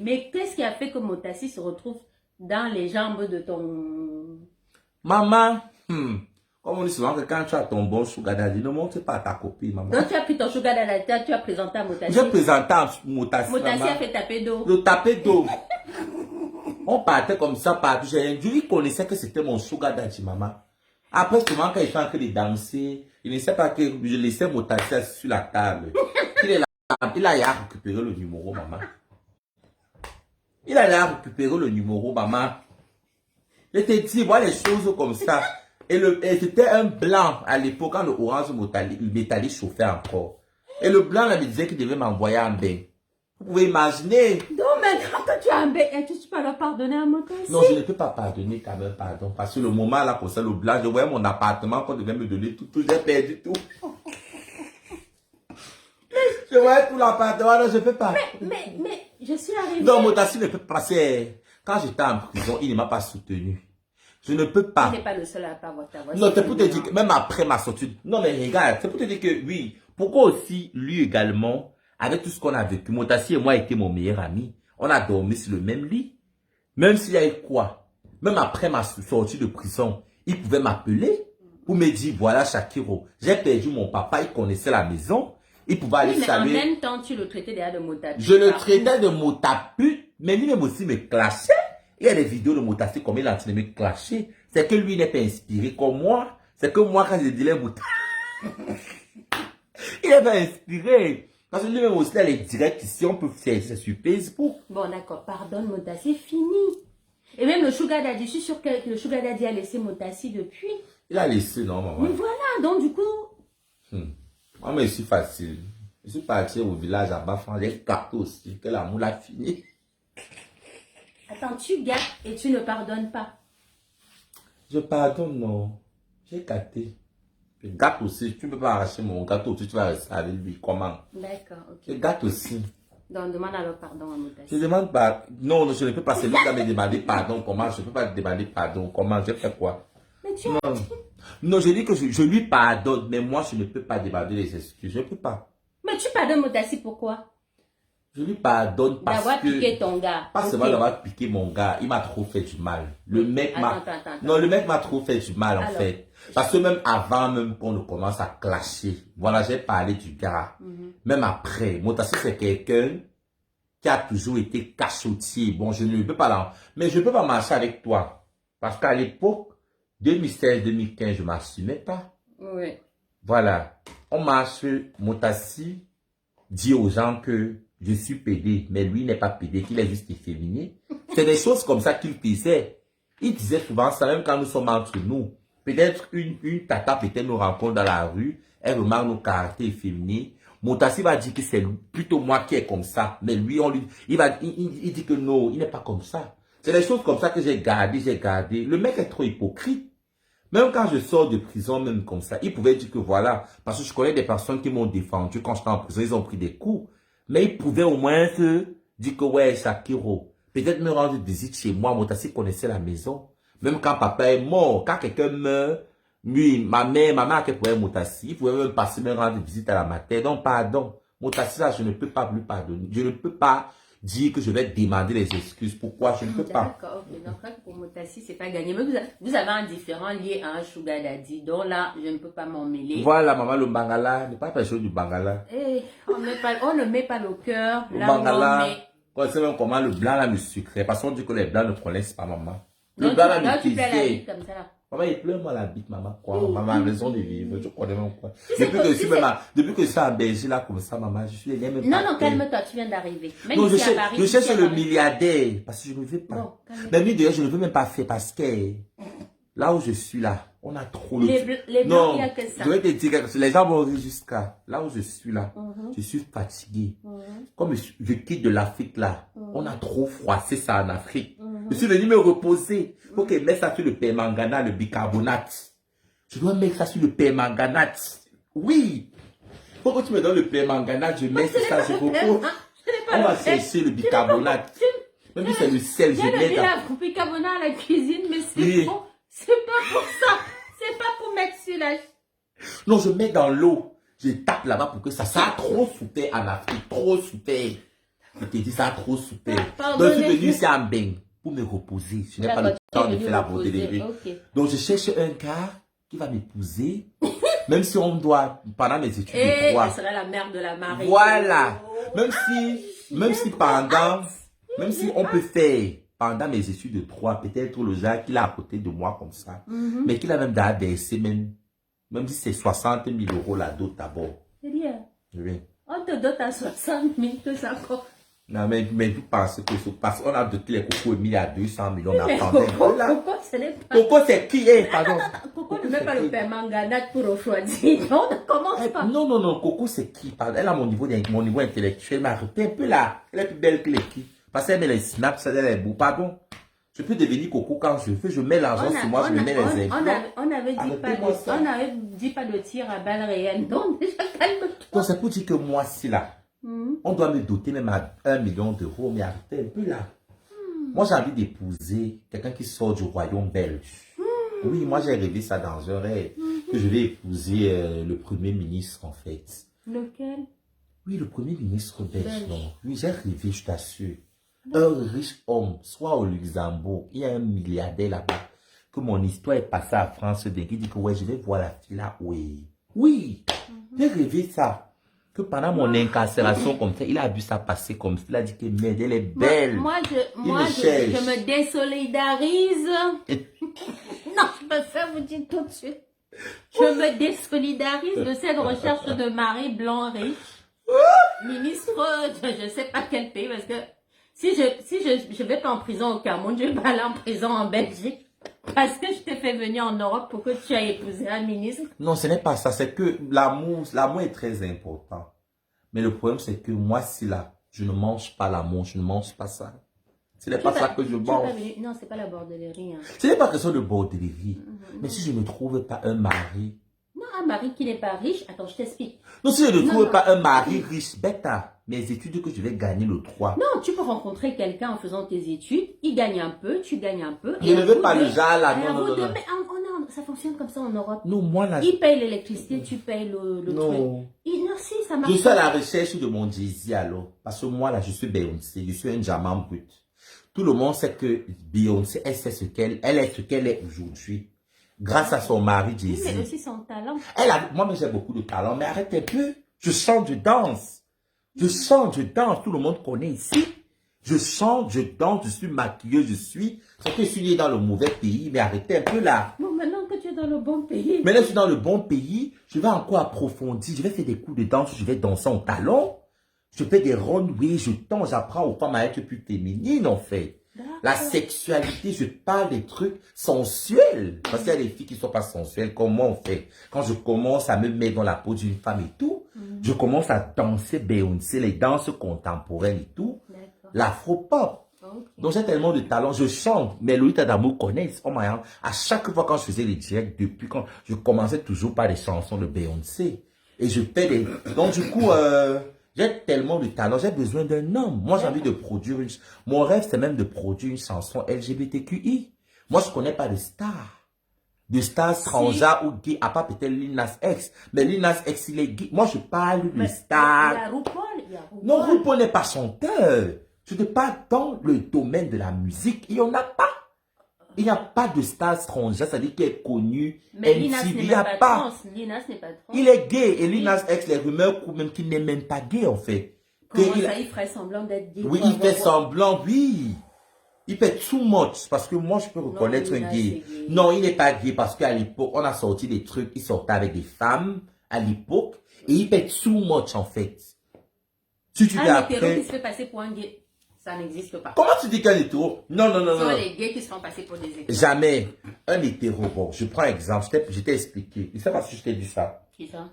Mais qu'est-ce qui a fait que Motassi se retrouve dans les jambes de ton... Maman, comme on dit souvent que quand tu as ton bon sugar daddy, ne montre pas à ta copine, maman. Donc tu as pris ton sugar daddy, tu as présenté à Motassi. J'ai présenté à Motassi. Motassi a fait taper d'eau. Le taper d'eau. On partait comme ça partout. Il connaissait que c'était mon sugar daddy, maman. Après, souvent, quand il était en train de danser, il ne sait pas que je laissais Motassi sur la table. Il a récupéré le numéro, maman. Il a récupéré le numéro, maman. Je te dis, voilà les choses comme ça. Et c'était un blanc à l'époque, quand le orange métallique chauffait encore. Et le blanc, là, me disait qu'il devait m'envoyer en bain. Vous pouvez imaginer. Non, mais quand tu as un bain, tu peux leur pardonner à Motassi? Non, je ne peux pas pardonner quand même, pardon. Parce que le moment là, pour ça, le blanc, je voyais mon appartement qu'on devait me donner tout, j'ai perdu tout. Mais Je vois tout l'appartement, non, je peux pas. Mais, je suis arrivée. Non, Motassi ne peut pas passer. Quand j'étais en prison, il ne m'a pas soutenu. Je ne peux pas. Tu n'es pas le seul à pas avoir ta voix. Non, c'est pour te dire que même après ma sortie. Non, mais regarde, c'est pour te dire que oui. Pourquoi aussi, lui également, avec tout ce qu'on a vécu, Motassi et moi étaient mon meilleur ami. On a dormi sur le même lit. Même s'il y a eu quoi. Même après ma sortie de prison, il pouvait m'appeler pour me dire, voilà Shakiro, j'ai perdu mon papa, il connaissait la maison. Il pouvait aller saluer. Mais en même temps, tu le traitais déjà de Motapu. Je le traitais de Motapu, mais lui-même aussi me clashait. Il y a des vidéos de Motassi comme il est en train de me clasher. C'est que lui n'est pas inspiré comme moi. C'est que moi, quand je dis les Motassi, il n'est pas inspiré. Parce que lui-même aussi, là, les directs ici, on peut faire ça sur Facebook. Bon, d'accord, pardonne Motassi, fini. Et même le Sugar Daddy, je suis sûre que le Sugar Daddy a laissé Motassi depuis. Il a laissé, non, maman. Mais voilà, donc du coup... Moi, mais c'est facile. Je suis parti au village à Bafan, j'ai gâté aussi, que l'amour a fini. Attends, tu gâtes et tu ne pardonnes pas. Je pardonne, non. J'ai gâté. Je gâte aussi. Tu ne peux pas arracher mon gâteau, tu vas rester avec lui. Comment? D'accord, ok. Je gâte aussi. Donc, demande alors pardon à Motassi. Je demande pas. Non, non, je ne peux pas. C'est lui qui va me demander pardon. Comment? Je ne peux pas te demander pardon. Comment? Je fais quoi? Mais tu Non. Non, je dis que je lui pardonne, mais moi, je ne peux pas demander les excuses. Je ne peux pas. Mais tu pardonnes Motassi pourquoi? Je lui pardonne parce d'avoir que... piqué ton gars. Pas seulement d'avoir piqué mon gars, il m'a trop fait du mal. Le mec m'a... Attends. Non, le mec m'a trop fait du mal, en fait. Parce que même avant même qu'on ne commence à clasher, voilà, j'ai parlé du gars. Même après, Motassi, c'est quelqu'un qui a toujours été cachotier. Bon, je ne peux pas là. Mais je ne peux pas marcher avec toi. Parce qu'à l'époque, 2016-2015, je ne m'assumais pas. Oui. Voilà. On marche, Motassi dit aux gens que je suis pédé, mais lui n'est pas pédé, qu'il est juste efféminé. C'est des choses comme ça qu'il disait. Il disait souvent ça, même quand nous sommes entre nous. Peut-être une tata peut-être nous rencontre dans la rue, elle remarque nos caractères efféminés. Motassi va dire que c'est plutôt moi qui est comme ça, mais lui, il dit que non, il n'est pas comme ça. C'est des choses comme ça que j'ai gardé. Le mec est trop hypocrite. Même quand je sors de prison, même comme ça, il pouvait dire que voilà, parce que je connais des personnes qui m'ont défendu quand j'étais en prison, ils ont pris des coups. Mais il pouvait au moins se dire que ouais, Shakiro, peut-être me rendre visite chez moi. Motassi connaissait la maison. Même quand papa est mort, quand quelqu'un meurt, lui, ma mère a qu'elle pouvait Motassi, il pouvait même passer me rendre visite à la mater. Donc, pardon. Motassi, là, je ne peux pas lui pardonner. Je ne peux pas dire que je vais demander les excuses. Pourquoi? Je ne peux pas. D'accord, ok. Donc, pour Motassi, c'est pas gagné. Mais vous avez un différent lié à un Sugar Daddy. Donc là, je ne peux pas m'en mêler. Voilà, maman, le Bangala, n'est pas la chose du Bangala. Eh, on ne met pas le cœur. Le Là, Bangala, on met... on sait même comment le blanc là me sucrait. Parce qu'on dit que les blancs ne connaissent pas maman. Le Donc, blanc là me tu perds la vie disait. comme ça. Maman, il pleure moi la bite, maman. Quoi? Maman a raison de vivre. Je connais même quoi. sais Depuis quoi, que je tu suis sais- même depuis que je suis en Belgique là comme ça, maman, je suis même Non, pas non, calme-toi, tu viens d'arriver. Même Non, ici à Paris. je ici cherche à le Paris. milliardaire. Parce que je ne veux pas. Bon, calme-toi. Mais lui, d'ailleurs, je ne veux même pas faire parce que là où je suis là, on a trop le... Les blancs, il Non, n'y a que ça. je vais te dire quelque chose. Les gens vont rire jusqu'à là où je suis là. Je suis fatigué. Comme je quitte de l'Afrique là, on a trop froissé ça en Afrique. Je suis venu me reposer. Faut que mettre ça sur le permanganate, le bicarbonate. Je dois mettre ça sur le permanganate. Oui. Faut que tu me donnes le permanganate, je mets ça, je repose. On va chercher le bicarbonate. Même si c'est le sel, je J'ai mets mis dans... la bicarbonate à la cuisine, mais c'est Oui. bon. C'est pas pour ça. C'est pas pour mettre sur la... Non, je mets dans l'eau. Je tape là-bas pour que ça a trop souffert en Afrique. Trop souffert. Je te dis, ça a trop souffert. Pardonnez. Donc, je suis venu ici en bain pour me reposer. Je n'ai pas le temps de faire la beauté des rues. Ok. Donc, je cherche un gars qui va m'épouser. Même si on doit, pendant mes études de Et droit. elle serait la mère de la mariée. Voilà. Même si on peut faire pendant mes études de droit, peut-être le gars qu'il a à côté de moi comme ça, mais qu'il a même baissé même si c'est 60 000 € la dot d'abord. C'est bien. Oui. On te dote à 60 000, tout ça quoi. Non, mais vous pensez que parce qu'on a doté les cocos mis à 200 millions, mais Mais attendez. Coco, Là. Coco, ce n'est pas... Coco, c'est qui? Pardon. Coco ne met pas le permanganate pour refroidir. On ne commence pas. Non, Coco, c'est qui? Pardon. Elle a mon niveau intellectuel, mais arrêtez un peu là. Elle est plus belle que les qui. Parce qu'elle met les snaps, elle est beau. Pardon. Je peux devenir Coco quand je veux. Je mets l'argent sur moi, je me mets les implants. On avait dit pas de tir à balles réelles. Donc déjà calme-toi. Donc c'est pour dire que moi, si là, On doit me doter même à 1 million d'euros, mais arrêtez un peu là. Moi, j'ai envie d'épouser quelqu'un qui sort du royaume belge. Oui, moi, j'ai rêvé ça dans un rêve, que je vais épouser le premier ministre, en fait. Lequel? Oui, le premier ministre belge, non. Oui, j'ai rêvé, je t'assure. Un riche homme, soit au Luxembourg, il y a un milliardaire là-bas, que mon histoire est passée à France, qui dit que ouais, je vais voir la fille là, oui. Oui, j'ai rêvé ça. Que pendant mon incarcération comme ça, il a vu ça passer comme ça. Il a dit que merde, elle est belle. Moi, je me désolidarise. Non, je préfère vous dire tout de suite. Je me désolidarise de cette recherche de mari blanc riche. Ministre, je ne sais pas quel pays, parce que si je vais pas en prison au Cameroun, je vais pas aller en prison en Belgique. Parce que je t'ai fait venir en Europe pour que tu aies épousé un ministre. Non, ce n'est pas ça. C'est que l'amour est très important. Mais le problème, c'est que moi, si là, je ne mange pas l'amour, je ne mange pas ça. Ce n'est pas ça que je mange. Non, c'est pas la bordellerie. Hein. Ce n'est pas question de bordellerie. Mais si je ne trouve pas un mari. Non, un mari qui n'est pas riche. Attends, je t'explique. Non, si je ne trouve pas un mari riche, bêta, mes études que je vais gagner le 3. Non, tu peux rencontrer quelqu'un en faisant tes études. Il gagne un peu, tu gagnes un peu. Je ne veux pas le genre là. Non. Ça fonctionne comme ça en Europe. Non, moi là. Il paye l'électricité, tu payes le truc. Non, si, ça marche. Je suis à la recherche de mon Jay-Z alors. Parce que moi là, je suis Beyoncé. Je suis un diamant brut. Tout le monde sait que Beyoncé, elle sait ce qu'elle est aujourd'hui. Grâce à son mari Jay-Z. Oui, mais aussi son talent. Moi, j'ai beaucoup de talent. Mais arrête un peu. Je chante, je danse. Je chante, je danse. Tout le monde connaît ici. Je chante, je danse, je suis maquilleuse, c'est que je suis né dans le mauvais pays, mais arrêtez un peu là. Bon, maintenant que tu es dans le bon pays. Maintenant que je suis dans le bon pays, je vais encore approfondir, je vais faire des coups de danse, je vais danser en talon. Je fais des runways, je danse, j'apprends aux femmes à être plus féminines en fait. La sexualité, je parle des trucs sensuels. Parce qu'il y a des filles qui ne sont pas sensuelles, comment on fait? Quand je commence à me mettre dans la peau d'une femme et tout, je commence à danser Beyoncé, les danses contemporaines et tout. L'afro-pop. Okay. Donc j'ai tellement de talent, je chante, mais Louis Adamo connaît. Oh my God. À chaque fois quand je faisais les directs, depuis quand je commençais toujours par des chansons de Beyoncé. Et je fais des... Donc du coup, j'ai tellement de talent, j'ai besoin d'un homme. Moi j'ai envie de produire une... Mon rêve c'est même de produire une chanson LGBTQI. Moi je connais pas de stars. De stars transgenres ou gays, à part peut-être Lil Nas X. Mais Lil Nas X il est gay. Moi je parle de stars. Il y a RuPaul. Non, RuPaul n'est pas chanteur. Je ne parle pas dans le domaine de la musique. Il n'y en a pas. Il n'y a pas de star étrangère, c'est-à-dire qu'il est connu. Mais Linas n'est pas trans. Linas n'est pas trans. Il est gay. Et Linas X, les rumeurs courent même qu'il n'est même pas gay, en fait. Comment ça, il ferait semblant d'être gay? Oui, il fait semblant, oui. Il fait too much. Parce que moi, je peux reconnaître un gay. Non, il n'est pas gay parce qu'à l'époque, on a sorti des trucs. Il sortait avec des femmes à l'époque. Et il fait too much, en fait. Si tu un hétéro qui se fait passer pour un gay. Ça n'existe pas. Comment tu dis qu'un hétéro? Non. Ce sont les gays qui se font passer pour des hétéros. Jamais. Un hétéro, bon, je prends un exemple. Je t'ai expliqué. Je ne sais pas si je t'ai dit ça. Qui ça?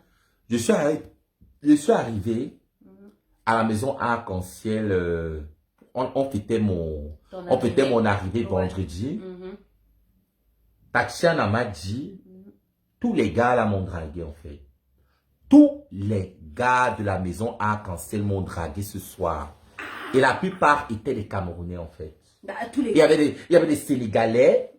Je suis arrivé à la maison Arc-en-Ciel. On fêtait mon arrivée vendredi. Tatiana m'a dit, tous les gars là m'ont dragué en fait. Tous les gars de la maison Arc-en-Ciel m'ont dragué ce soir. Et la plupart étaient des Camerounais en fait. Il y avait des Sénégalais.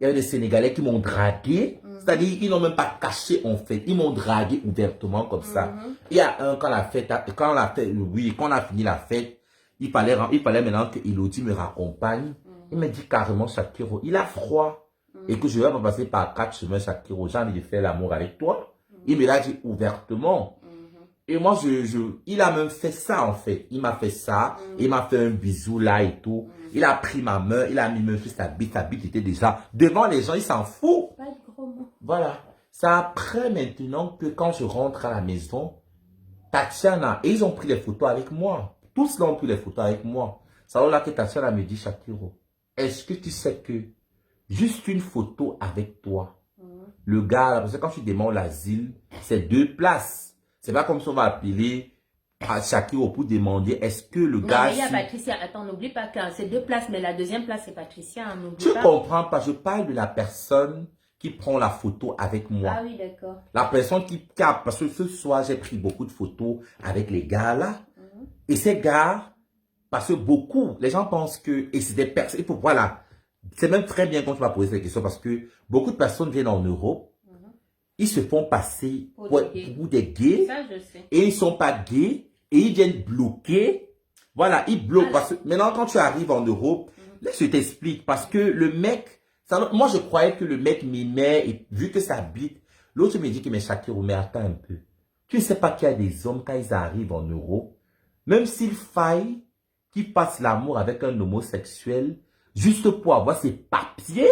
Il y avait des Sénégalais qui m'ont dragué. C'est-à-dire qu'ils n'ont même pas caché en fait. Ils m'ont dragué ouvertement comme ça. Il y a un, quand on a fini la fête, il fallait maintenant que Elodie me raccompagne. Il me dit carrément, Shakiro, il a froid. Et que je ne vais pas passer par 4 chemins, Shakiro. J'ai envie de faire l'amour avec toi. Il me l'a dit ouvertement. Et moi, il a même fait ça, en fait. Il m'a fait ça. Il m'a fait un bisou là et tout. Il a pris ma main. Il a mis même sur sa bite. Sa bite était déjà devant les gens. Il s'en fout. Pas de gros mots. Voilà. C'est après maintenant que quand je rentre à la maison, Tatiana, et ils ont pris les photos avec moi. Tous là ont pris les photos avec moi. C'est là que Tatiana me dit, Shakiro, est-ce que tu sais que juste une photo avec toi, le gars, parce que quand tu demandes l'asile, c'est 2 places. C'est pas comme si on va appeler à Shakiro pour demander est-ce que le gars... Non, mais il y a Patricia. Attends, n'oublie pas que c'est 2 places, mais la deuxième place, c'est Patricia. Tu comprends pas, je parle de la personne qui prend la photo avec moi. Ah oui, d'accord. La personne qui capte, parce que ce soir, j'ai pris beaucoup de photos avec les gars là. Et ces gars, parce que beaucoup, les gens pensent que, et c'est des personnes, et voilà, c'est même très bien quand tu m'as posé cette question, parce que beaucoup de personnes viennent en Europe, ils se font passer pour des gays, Ça, je sais. et ils ne sont pas gays, et ils viennent bloquer. Voilà, ils bloquent. Alors, parce que maintenant, quand tu arrives en Europe, laisse je t'explique, parce que le mec, moi je croyais que le mec m'aimait, et vu que ça bite, l'autre me dit que mais Shakiro, mais attends un peu. Tu ne sais pas qu'il y a des hommes, quand ils arrivent en Europe, même s'il faille qu'ils fassent l'amour avec un homosexuel, juste pour avoir ses papiers,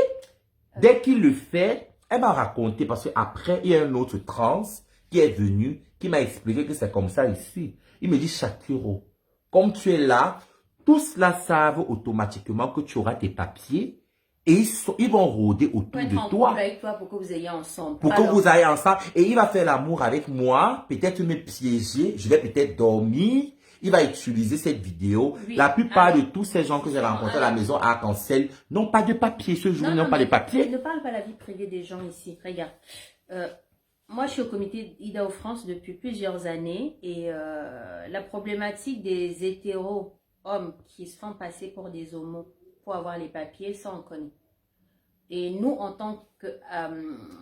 dès qu'il le fait, elle m'a raconté, parce qu'après, il y a un autre trans qui est venu, qui m'a expliqué que c'est comme ça ici. Il me dit, Shakiro, comme tu es là, tous là savent automatiquement que tu auras tes papiers et ils vont rôder autour de toi. Avec toi pour que vous ayez ensemble. Pour que vous ayez ensemble. Et il va faire l'amour avec moi, peut-être me piéger, je vais peut-être dormir. Il va utiliser cette vidéo. Oui. La plupart de tous ces gens que j'ai rencontrés à la maison Arc-en-Ciel n'ont pas de papier ce jour, ils n'ont pas de papier. Ne parle pas de la vie privée des gens ici. Regarde. Moi, je suis au comité IDAO France depuis plusieurs années et la problématique des hétéros hommes qui se font passer pour des homos pour avoir les papiers, ça on connaît. Et nous, en tant que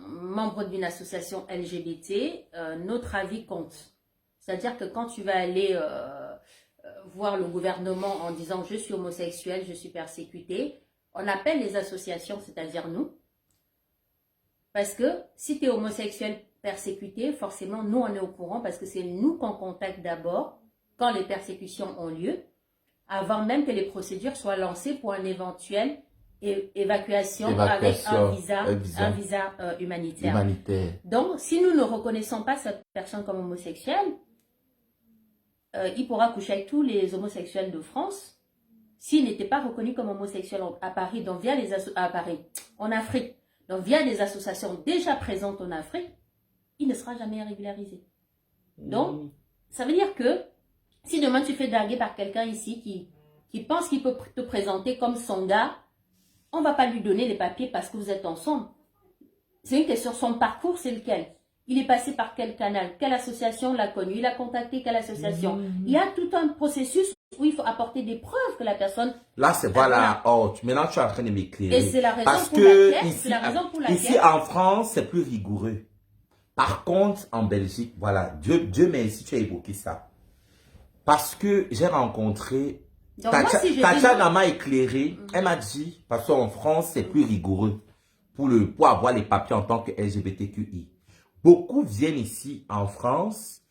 membres d'une association LGBT, notre avis compte. C'est-à-dire que quand tu vas aller voir le gouvernement en disant « je suis homosexuel, je suis persécuté », on appelle les associations, c'est-à-dire nous. Parce que si tu es homosexuel persécuté, forcément, nous, on est au courant parce que c'est nous qu'on contacte d'abord quand les persécutions ont lieu, avant même que les procédures soient lancées pour une éventuelle évacuation avec un visa humanitaire. Donc, si nous ne reconnaissons pas cette personne comme homosexuelle, il pourra coucher avec tous les homosexuels de France. S'il n'était pas reconnu comme homosexuel à Paris, donc via les en Afrique, donc via des associations déjà présentes en Afrique, il ne sera jamais régularisé. Donc, ça veut dire que si demain tu fais draguer par quelqu'un ici qui pense qu'il peut te présenter comme son gars, on ne va pas lui donner les papiers parce que vous êtes ensemble. C'est une question, son parcours, c'est lequel? Il est passé par quel canal? Quelle association l'a connu? Il a contacté quelle association? Il y a tout un processus où il faut apporter des preuves que la personne... Là, c'est voilà. Oh, maintenant, tu es en train de m'éclairer. Et c'est la raison parce pour que laquelle... Ici, en France, c'est plus rigoureux. Par contre, en Belgique, voilà, Dieu merci, tu as évoqué ça. Parce que j'ai rencontré... Tatiana m'a éclairé. Elle m'a dit, parce qu'en France, c'est plus rigoureux pour avoir les papiers en tant que LGBTQI. Beaucoup viennent ici en France,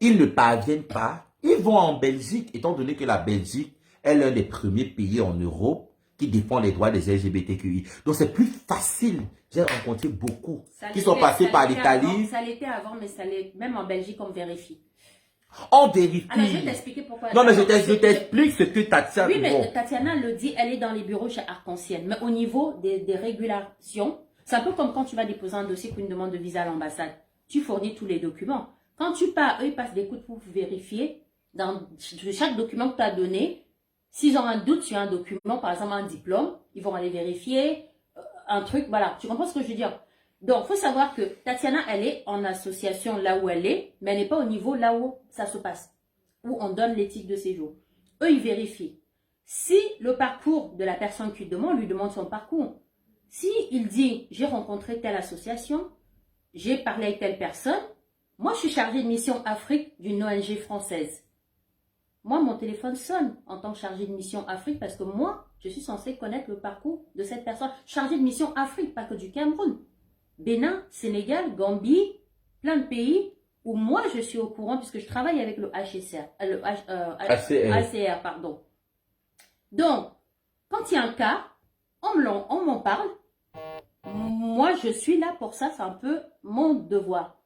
ils ne parviennent pas, ils vont en Belgique, étant donné que la Belgique est l'un des premiers pays en Europe qui défend les droits des LGBTQI. Donc c'est plus facile. J'ai rencontré beaucoup qui sont passés par l'Italie. Ça l'était avant, mais ça l'est même en Belgique, on vérifie. On vérifie. Alors, je vais t'expliquer pourquoi. Non, mais je t'explique ce que Tatiana... Oui, mais Tatiana le dit, elle est dans les bureaux chez Arc-en-Ciel. Mais au niveau des régulations, c'est un peu comme quand tu vas déposer un dossier pour une demande de visa à l'ambassade. Tu fournis tous les documents. Quand tu pars, eux, ils passent des coups pour vérifier dans chaque document que tu as donné. S'ils ont un doute sur un document, par exemple un diplôme, ils vont aller vérifier un truc. Voilà, tu comprends ce que je veux dire? Donc, il faut savoir que Tatiana, elle est en association là où elle est, mais elle n'est pas au niveau là où ça se passe, où on donne les titres de séjour. Eux, ils vérifient. Si le parcours de la personne qui demande, lui demande son parcours. Si il dit, j'ai rencontré telle association, j'ai parlé avec telle personne, moi, je suis chargée de mission Afrique d'une ONG française. Moi, mon téléphone sonne en tant que chargée de mission Afrique parce que moi, je suis censée connaître le parcours de cette personne. Chargée de mission Afrique, pas que du Cameroun. Bénin, Sénégal, Gambie, plein de pays où moi je suis au courant puisque je travaille avec le HCR, pardon. Donc, quand il y a un cas, on m'en parle. Moi, je suis là pour ça, c'est un peu mon devoir.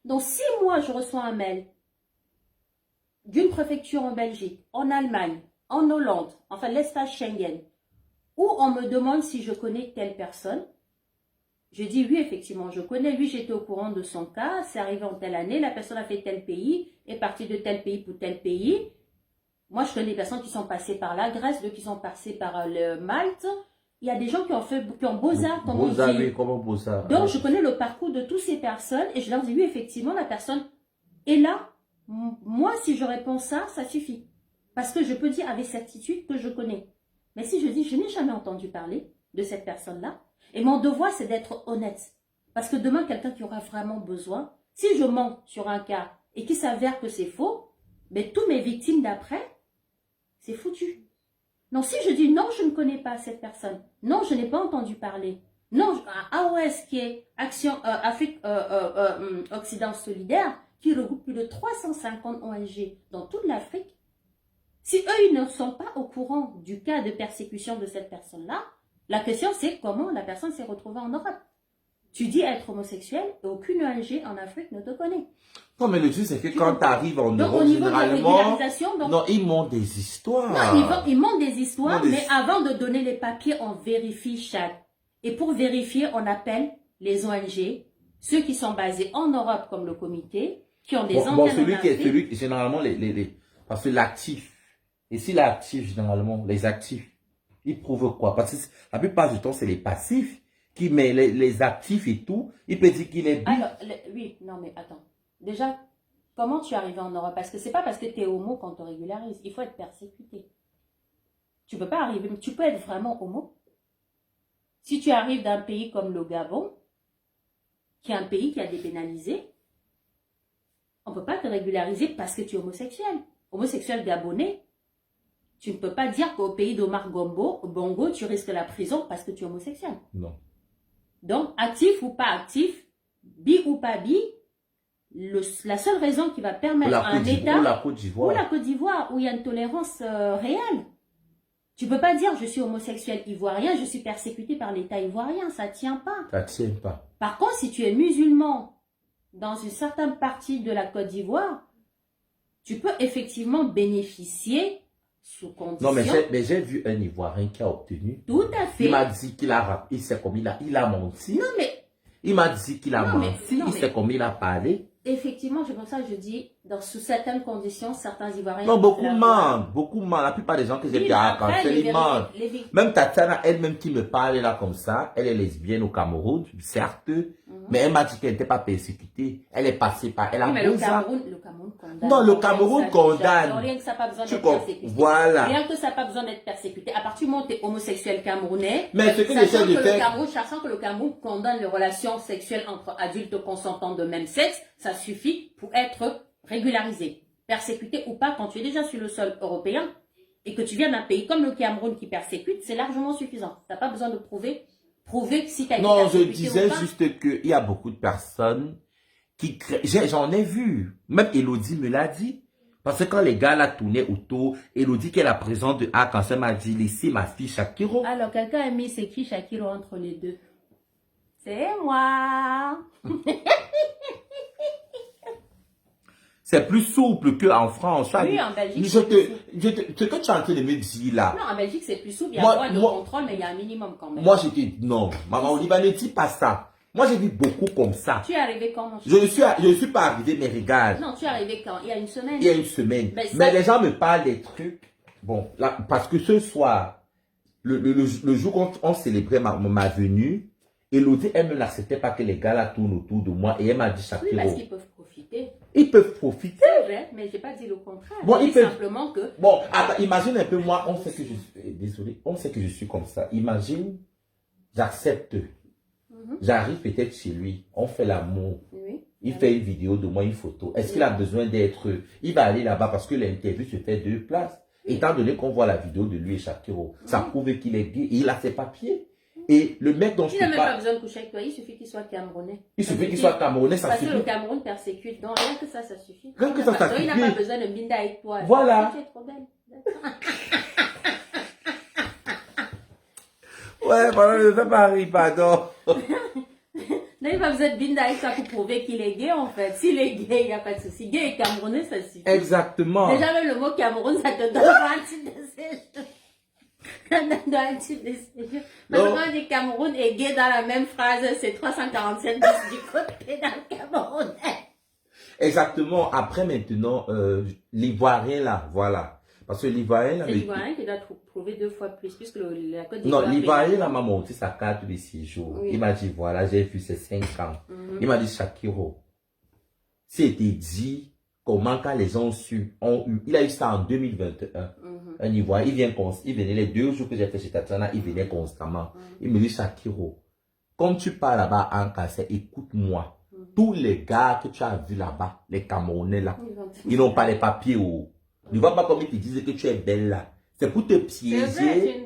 Donc, si moi je reçois un mail d'une préfecture en Belgique, en Allemagne, en Hollande, enfin l'espace Schengen, où on me demande si je connais telle personne, je dis oui, effectivement, je connais, lui, j'étais au courant de son cas, c'est arrivé en telle année, la personne a fait tel pays, est partie de tel pays pour tel pays. Moi, je connais des personnes qui sont passées par la Grèce, d'autres qui sont passées par le Malte. Il y a des gens qui ont Beaux-Arts, comme on dit. Donc, je connais le parcours de toutes ces personnes et je leur dis oui, effectivement, la personne est là. Moi, si je réponds ça, ça suffit. Parce que je peux dire avec certitude que je connais. Mais si je dis, je n'ai jamais entendu parler de cette personne-là, et mon devoir, c'est d'être honnête. Parce que demain, quelqu'un qui aura vraiment besoin, si je mens sur un cas et qu'il s'avère que c'est faux, mais toutes mes victimes d'après, c'est foutu. Donc si je dis non, je ne connais pas cette personne, non, je n'ai pas entendu parler, non, AOS qui est Action Afrique Occident Solidaire, qui regroupe plus de 350 ONG dans toute l'Afrique, si eux, ils ne sont pas au courant du cas de persécution de cette personne-là, la question c'est comment la personne s'est retrouvée en Europe. Tu dis être homosexuel et aucune ONG en Afrique ne te connaît. Non, mais le truc, c'est que quand tu arrives en Donc, Europe, au niveau de la généralement, régularisation, donc, non, ils montent des histoires. non, ils montent des histoires, Non, des- mais avant de donner les papiers, on vérifie chaque. Et pour vérifier, on appelle les ONG, ceux qui sont basés en Europe comme le comité, qui ont des Bon, antennes celui en qui est Afrique. celui, généralement, parce que l'actif, et si l'actif, généralement, les actifs, ils prouvent quoi? Parce que la plupart du temps, c'est les passifs qui met les actifs et tout. Il peut dire qu'il est bi. Alors, oui, non mais attends. Déjà, comment tu es arrivé en Europe? Parce que c'est pas parce que tu es homo qu'on te régularise. Il faut être persécuté. Tu peux pas arriver, tu peux être vraiment homo. Si tu arrives d'un pays comme le Gabon, qui est un pays qui a dépénalisé, on ne peut pas te régulariser parce que tu es homosexuel. Homosexuel gabonais, tu ne peux pas dire qu'au pays d'Omar Bongo, tu risques la prison parce que tu es homosexuel. Non. Donc, actif ou pas actif, bi ou pas bi, la seule raison qui va permettre à un État, Ou la Côte d'Ivoire. ou la Côte d'Ivoire, où il y a une tolérance réelle. Tu peux pas dire je suis homosexuel ivoirien, je suis persécuté par l'État ivoirien, ça tient pas. Ça tient pas. Par contre, si tu es musulman dans une certaine partie de la Côte d'Ivoire, tu peux effectivement bénéficier sous condition. Non, mais j'ai vu un Ivoirien qui a obtenu. Tout à fait. Il m'a dit qu'il a, il sait comme il a menti. Non, mais Il m'a dit qu'il a Non, mais- menti, non, il mais- sait comme il a parlé. effectivement, c'est pour ça que je dis, sous certaines conditions, certains Ivoiriens... Non, beaucoup la- mentent, beaucoup mentent. La plupart des gens que j'ai Oui, vu à après, Cancel, ils mentent. les- Même Tatiana, elle-même qui me parle là comme ça, elle est lesbienne au Cameroun, certes, mais elle m'a dit qu'elle n'était pas persécutée. Elle est passée par, elle a Oui, mais le beau ça. Cameroun condamne. Non, le Rien que Cameroun ça, condamne. déjà. Rien que ça n'a pas besoin Tu d'être comprends? persécuté. Voilà. Rien que ça n'a pas besoin d'être persécuté. À partir du moment où tu es homosexuel camerounais, Mais ce que j'essaie de faire, sachant que le Cameroun condamne les relations sexuelles entre adultes consentants de même sexe, ça suffit pour être régularisé. Persécuté ou pas, quand tu es déjà sur le sol européen et que tu viens d'un pays comme le Cameroun qui persécute, c'est largement suffisant. Tu n'as pas besoin de prouver que si tu as été non, je persécuté disais ou pas. juste qu'il y a beaucoup de personnes qui créent, j'en ai vu, même Elodie me l'a dit, parce que quand les gars là tournaient autour, Elodie qui est la présidente de Arkansas m'a dit, laissez ma fille Shakiro. Alors, quelqu'un a mis c'est qui Shakiro entre les deux? C'est moi. C'est plus souple qu'en France. Ça, Oui, en Belgique, ce c'est plus que tu es en train de me dire là, Non, en Belgique, c'est plus souple. Il y a Moi- moins de moi- contrôle, mais il y a un minimum quand même. moi j'ai dit non, maman Oliva ne dit pas ça. Moi j'ai vu beaucoup comme ça. Tu es arrivé quand, mon Je chéri? ne suis pas arrivé, mais regarde, Non, tu es arrivé quand? Il y a une semaine. il y a une semaine. Mais ça- Mais les gens me parlent des trucs. Bon, là, parce que ce soir, le jour où on célébrait ma venue, Elodie, elle ne l'acceptait pas que les gars là tournent autour de moi et elle m'a dit Oui, Shakiro. parce qu'ils peuvent profiter. Ils peuvent profiter. C'est vrai, mais j'ai pas dit le contraire. Bon, J'ai ils dit peuvent- simplement que... Bon, attends, imagine un peu moi, on sait que je suis, désolé, on sait que je suis comme ça. Imagine, j'accepte. J'arrive peut-être chez lui, on fait l'amour. Oui. Il fait une vidéo de moi, une photo. Est-ce qu'il a besoin d'être... Il va aller là-bas parce que l'interview se fait 2 places. Étant donné qu'on voit la vidéo de lui et Shakiro, ça prouve qu'il est gay et il a ses papiers. Et le mec dont je Il n'a te même pas parle, besoin de coucher avec toi, il suffit qu'il soit camerounais. il suffit qu'il soit camerounais, ça Parce que le suffit. Cameroun persécute, donc rien que ça suffit. Rien que ça Donc, il n'a suffit. pas besoin de binda avec toi. Voilà. Tu es trop belle. Ouais, voilà, ça m'arrive, pardon. Non, il n'a pas besoin de binda avec toi pour prouver qu'il est gay en fait. S'il est gay, il n'y a pas de souci. Gay et camerounais, ça suffit. Exactement. Déjà, même le mot Cameroun, ça te donne pas un titre de séjour. Ça te donne un titre de séjour. Parce que Non. quand on dit Cameroun et gay dans la même phrase, c'est 347 du côté dans le Camerounais. Exactement. Après, maintenant, l'Ivoirien là, voilà. Parce que l'Ivoirien là... C'est me- l'Ivoirien qui doit prouver 2 fois plus, puisque la Côte Non, d'Ivoire... l'Ivoirien là m'a monté sa carte de séjour. Oui. Il m'a dit, voilà, j'ai vu ces 5 ans. Il m'a dit, Shakiro, c'était dit comment quand les gens ont eu, il a eu ça en 2021. Un Ivoirien, il venait les 2 jours que j'ai fait chez Tatiana, il venait constamment. Il me dit, Shakiro, comme tu pars là-bas en Kassai, écoute-moi. Tous les gars que tu as vus là-bas, les Camerounais là, ils n'ont pas les papiers. Ne vois pas comme ils te disent que tu es belle là. C'est pour te piéger.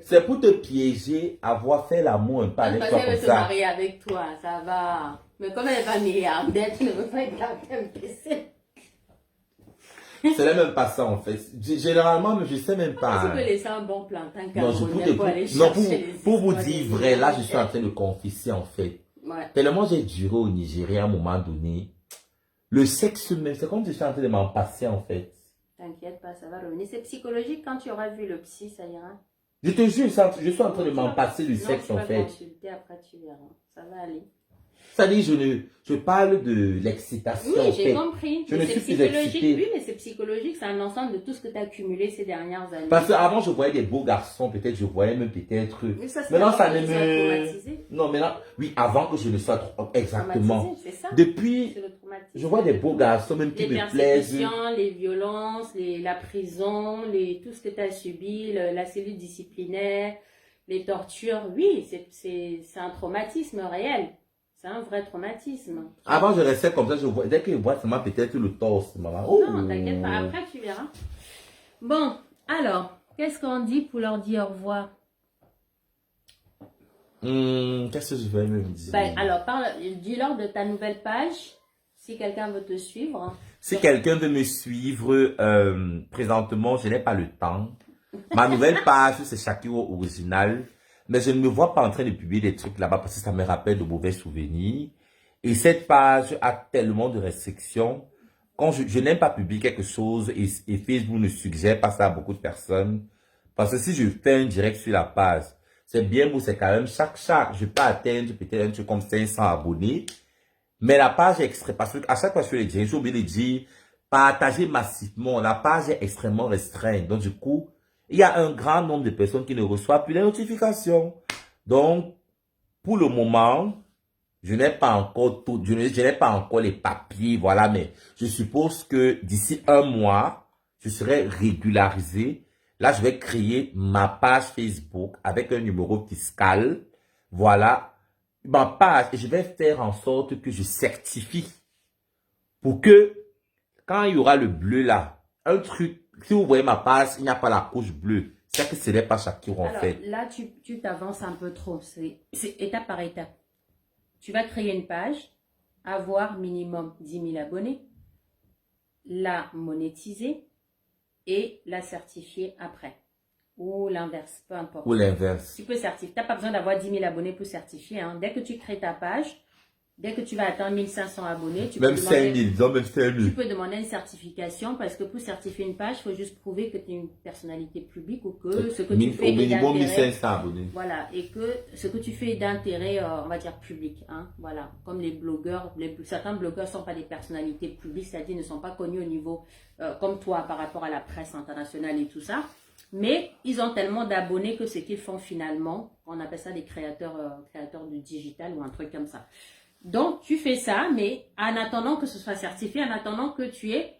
C'est pour te piéger, avoir fait l'amour un peu avec toi comme se ça. marier avec toi, ça va. Mais comme elle va milliardaire, tu ne veux pas être la même PC. C'est même pas ça en fait. Généralement, je sais même pas. Tu peux laisser un bon plantain Non, camerounais pour aller chercher pour vous dire vrai, là, je suis en train de confesser en fait. Ouais. Tellement j'ai duré au Nigeria à un moment donné. Le sexe même, c'est comme si je suis en train de m'en passer en fait. T'inquiète pas, ça va revenir. C'est psychologique, quand tu auras vu le psy, ça ira. Je te jure, je suis en train de m'en passer le sexe en fait. Consulter, après tu verras. Ça va aller. Ça dit, je parle de l'excitation. Oui, j'ai compris. Je ne suis plus psychologique. excité. Oui, mais c'est psychologique, c'est un ensemble de tout ce que tu as accumulé ces dernières années. Parce qu'avant, je voyais des beaux garçons, peut-être, je voyais même peut-être. Oui, ça, maintenant, ça ne me. traumatisé. Non, maintenant, oui, avant que je ne sois exactement. C'est ça. Depuis, C'est le traumatisme. je vois des beaux garçons, même qui les me plaisent. persécutions, les violences, la prison, tout ce que tu as subi, la cellule disciplinaire, les tortures. Oui, c'est un traumatisme réel. C'est un vrai traumatisme. Avant, je restais comme ça, dès que je vois seulement peut-être le torse, maman. Oh. Non, t'inquiète pas, après tu verras. Bon, alors, qu'est-ce qu'on dit pour leur dire au revoir? Qu'est-ce que je vais me dire? Ben, alors, dis-leur de ta nouvelle page, si quelqu'un veut te suivre. Si quelqu'un veut me suivre, présentement, je n'ai pas le temps. Ma nouvelle page, c'est Shakiro Original. Mais je ne me vois pas en train de publier des trucs là-bas parce que ça me rappelle de mauvais souvenirs. Et cette page a tellement de restrictions. Quand je n'aime pas publier quelque chose et Facebook ne suggère pas ça à beaucoup de personnes. Parce que si je fais un direct sur la page, c'est bien beau, c'est quand même chaque, je peux atteindre peut-être un truc comme 500 abonnés. Mais la page est extrêmement, parce qu'à chaque fois que je fais les directs, j'ai oublié de dire, partager massivement. La page est extrêmement restreinte. Donc du coup, il y a un grand nombre de personnes qui ne reçoivent plus les notifications. Donc, pour le moment, je n'ai pas encore tout, je n'ai pas encore les papiers, voilà, mais je suppose que d'ici un mois, je serai régularisé. Là, je vais créer ma page Facebook avec un numéro fiscal. Voilà, ma page, et je vais faire en sorte que je certifie pour que, quand il y aura le bleu là, un truc, si vous voyez ma page, il n'y a pas la couche bleue. C'est que ce n'est pas Shakiro en fait. Là, tu t'avances un peu trop. C'est étape par étape. Tu vas créer une page, avoir minimum 10 000 abonnés, la monétiser et la certifier après. Ou l'inverse, peu importe. Ou l'inverse. Tu peux certifier. Tu n'as pas besoin d'avoir 10 000 abonnés pour certifier. Hein. Dès que tu crées ta page, dès que tu vas atteindre 1500 abonnés, tu même peux 5 000, disons même 5 000. Tu peux demander une certification parce que pour certifier une page, il faut juste prouver que tu es une personnalité publique ou que ce que tu fais au minimum est d'intérêt. 1500 abonnés. Voilà, et que ce que tu fais est d'intérêt, on va dire, public. Hein, voilà, comme les blogueurs, certains blogueurs ne sont pas des personnalités publiques, c'est-à-dire ne sont pas connus au niveau, comme toi, par rapport à la presse internationale et tout ça. Mais ils ont tellement d'abonnés que ce qu'ils font finalement, on appelle ça des créateurs du digital ou un truc comme ça. Donc, tu fais ça, mais en attendant que ce soit certifié, en attendant que tu aies,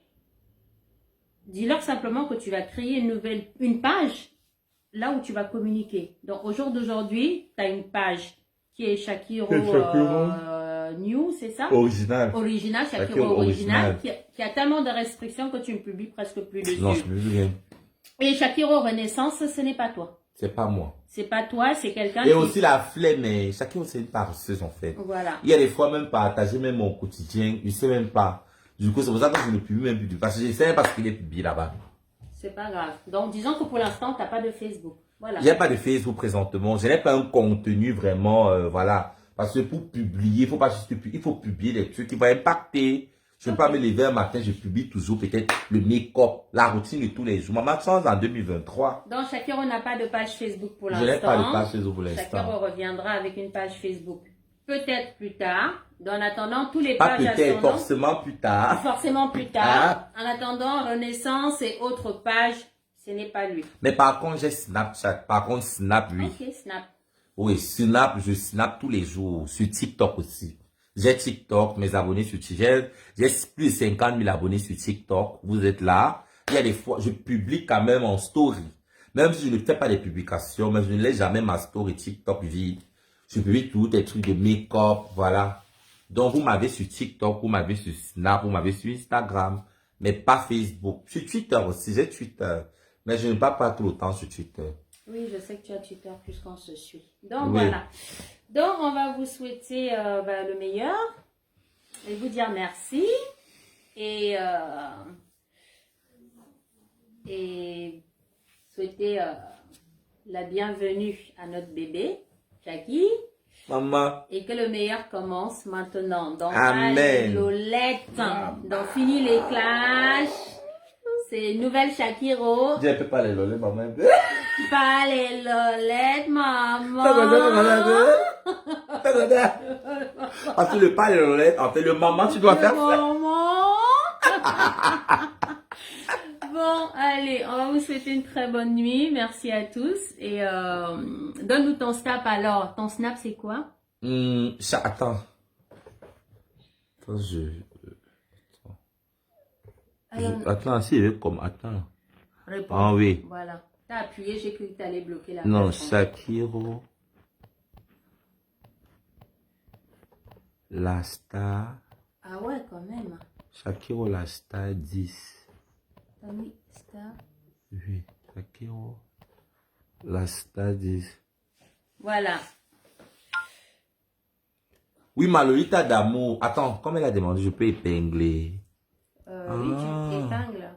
dis-leur simplement que tu vas créer une page là où tu vas communiquer. Donc, au jour d'aujourd'hui, tu as une page qui est Shakiro New, c'est ça? Original. Original, Shakiro Original, qui a tellement de restrictions que tu ne publies presque plus dessus. Non, je ne publie rien. Et Shakiro Renaissance, ce n'est pas toi. C'est pas moi. C'est pas toi, c'est quelqu'un Et aussi la flemme, mais chacun c'est une paresseuse en fait. Voilà. Il y a des fois même partager même mon quotidien, je sais même pas. Du coup, c'est pour ça que je ne publie même plus. Parce que je sais même pas ce qu'il est publié là-bas. C'est pas grave. Donc, disons que pour l'instant, tu n'as pas de Facebook. Voilà. Il n'y a pas de Facebook présentement. Je n'ai pas un contenu vraiment, voilà. Parce que pour publier, il faut publier des trucs qui vont impacter. Je ne peux pas me lever un matin, je publie toujours peut-être le make-up, la routine de tous les jours. Ma chance en 2023. Donc, Shakiro n'a pas de page Facebook pour l'instant. Je n'ai pas de page Facebook pour l'instant. Shakiro reviendra avec une page Facebook. Peut-être plus tard. En attendant, tous les pas pages à peut-être, son nom. forcément plus tard. Forcément plus tard. En attendant, Renaissance et autres pages, ce n'est pas lui. Mais par contre, j'ai Snapchat. Par contre, Snap, oui. Ok, Snap. Oui, Snap, je snap tous les jours. Sur TikTok aussi. J'ai TikTok, mes abonnés sur TikTok. J'ai plus de 50 000 abonnés sur TikTok. Vous êtes là. Il y a des fois, je publie quand même en story. Même si je ne fais pas des publications, mais je ne laisse jamais ma story TikTok vide. Je publie tous des trucs de make-up, voilà. Donc, vous m'avez sur TikTok, vous m'avez sur Snap, vous m'avez sur Instagram, mais pas Facebook. Sur Twitter aussi, j'ai Twitter. Mais je ne parle pas tout le temps sur Twitter. Oui, je sais que tu as Twitter puisqu'on se suit. Donc, Oui. voilà. Donc, on va vous souhaiter le meilleur et vous dire merci. Et souhaiter la bienvenue à notre bébé, Jackie. Maman. Et que le meilleur commence maintenant. Donc, Amen. Lolette. Donc, fini les clashs. C'est nouvelle Shakiro. Je ne peux pas les loler, maman. Pas les Lolettes, maman. Parce que le pas les lolettes, en fait, le maman, tu dois faire ça. Maman. Bon, allez, on va vous souhaiter une très bonne nuit. Merci à tous. Et donne-nous ton snap alors. Ton snap, c'est quoi? Attends. Attends, si, comme, attends. Réponds. Ah oui. Voilà. T'as appuyé, j'ai cru que t'allais bloquer la Non, plateforme. Shakiro. La star. Ah ouais, quand même. Shakiro, la star 10. T'as mis star. Oui, Shakiro. La star 10. Voilà. Oui, ma Lolita d'amour. Attends, comme elle a demandé, je peux épingler. Oui, tu épingles.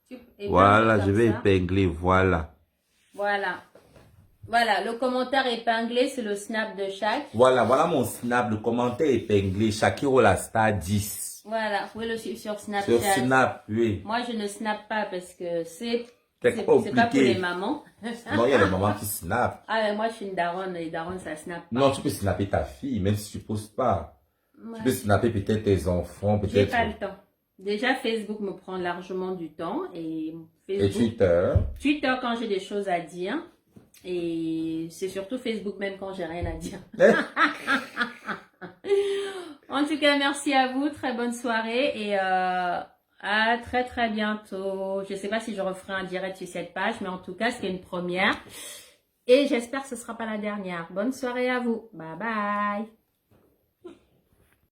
Tu épingles Voilà, comme je vais ça. épingler, voilà. Voilà. Voilà, le commentaire épinglé, c'est le snap de chaque. Voilà, voilà mon snap, le commentaire épinglé. Shakiro, la star 10. Voilà, vous pouvez le suivre sur Snapchat. Sur Snap, oui. Moi, je ne snap pas parce que c'est C'est pas pour les compliqué. mamans. Non, il y a des mamans qui snap. Ah, mais moi, je suis une daronne et daronne, ça snap pas. Non, tu peux snapper ta fille, même si tu poses pas. Ouais. Tu peux snapper peut-être tes enfants, J'ai peut-être. pas le temps. Déjà, Facebook me prend largement du temps et Et Facebook. Twitter. Twitter quand j'ai des choses à dire. Et c'est surtout Facebook même quand j'ai rien à dire. En tout cas, merci à vous. Très bonne soirée et à très très bientôt. Je sais pas si je referai un direct sur cette page, mais en tout cas, c'est une première. Et j'espère que ce sera pas la dernière. Bonne soirée à vous. Bye bye.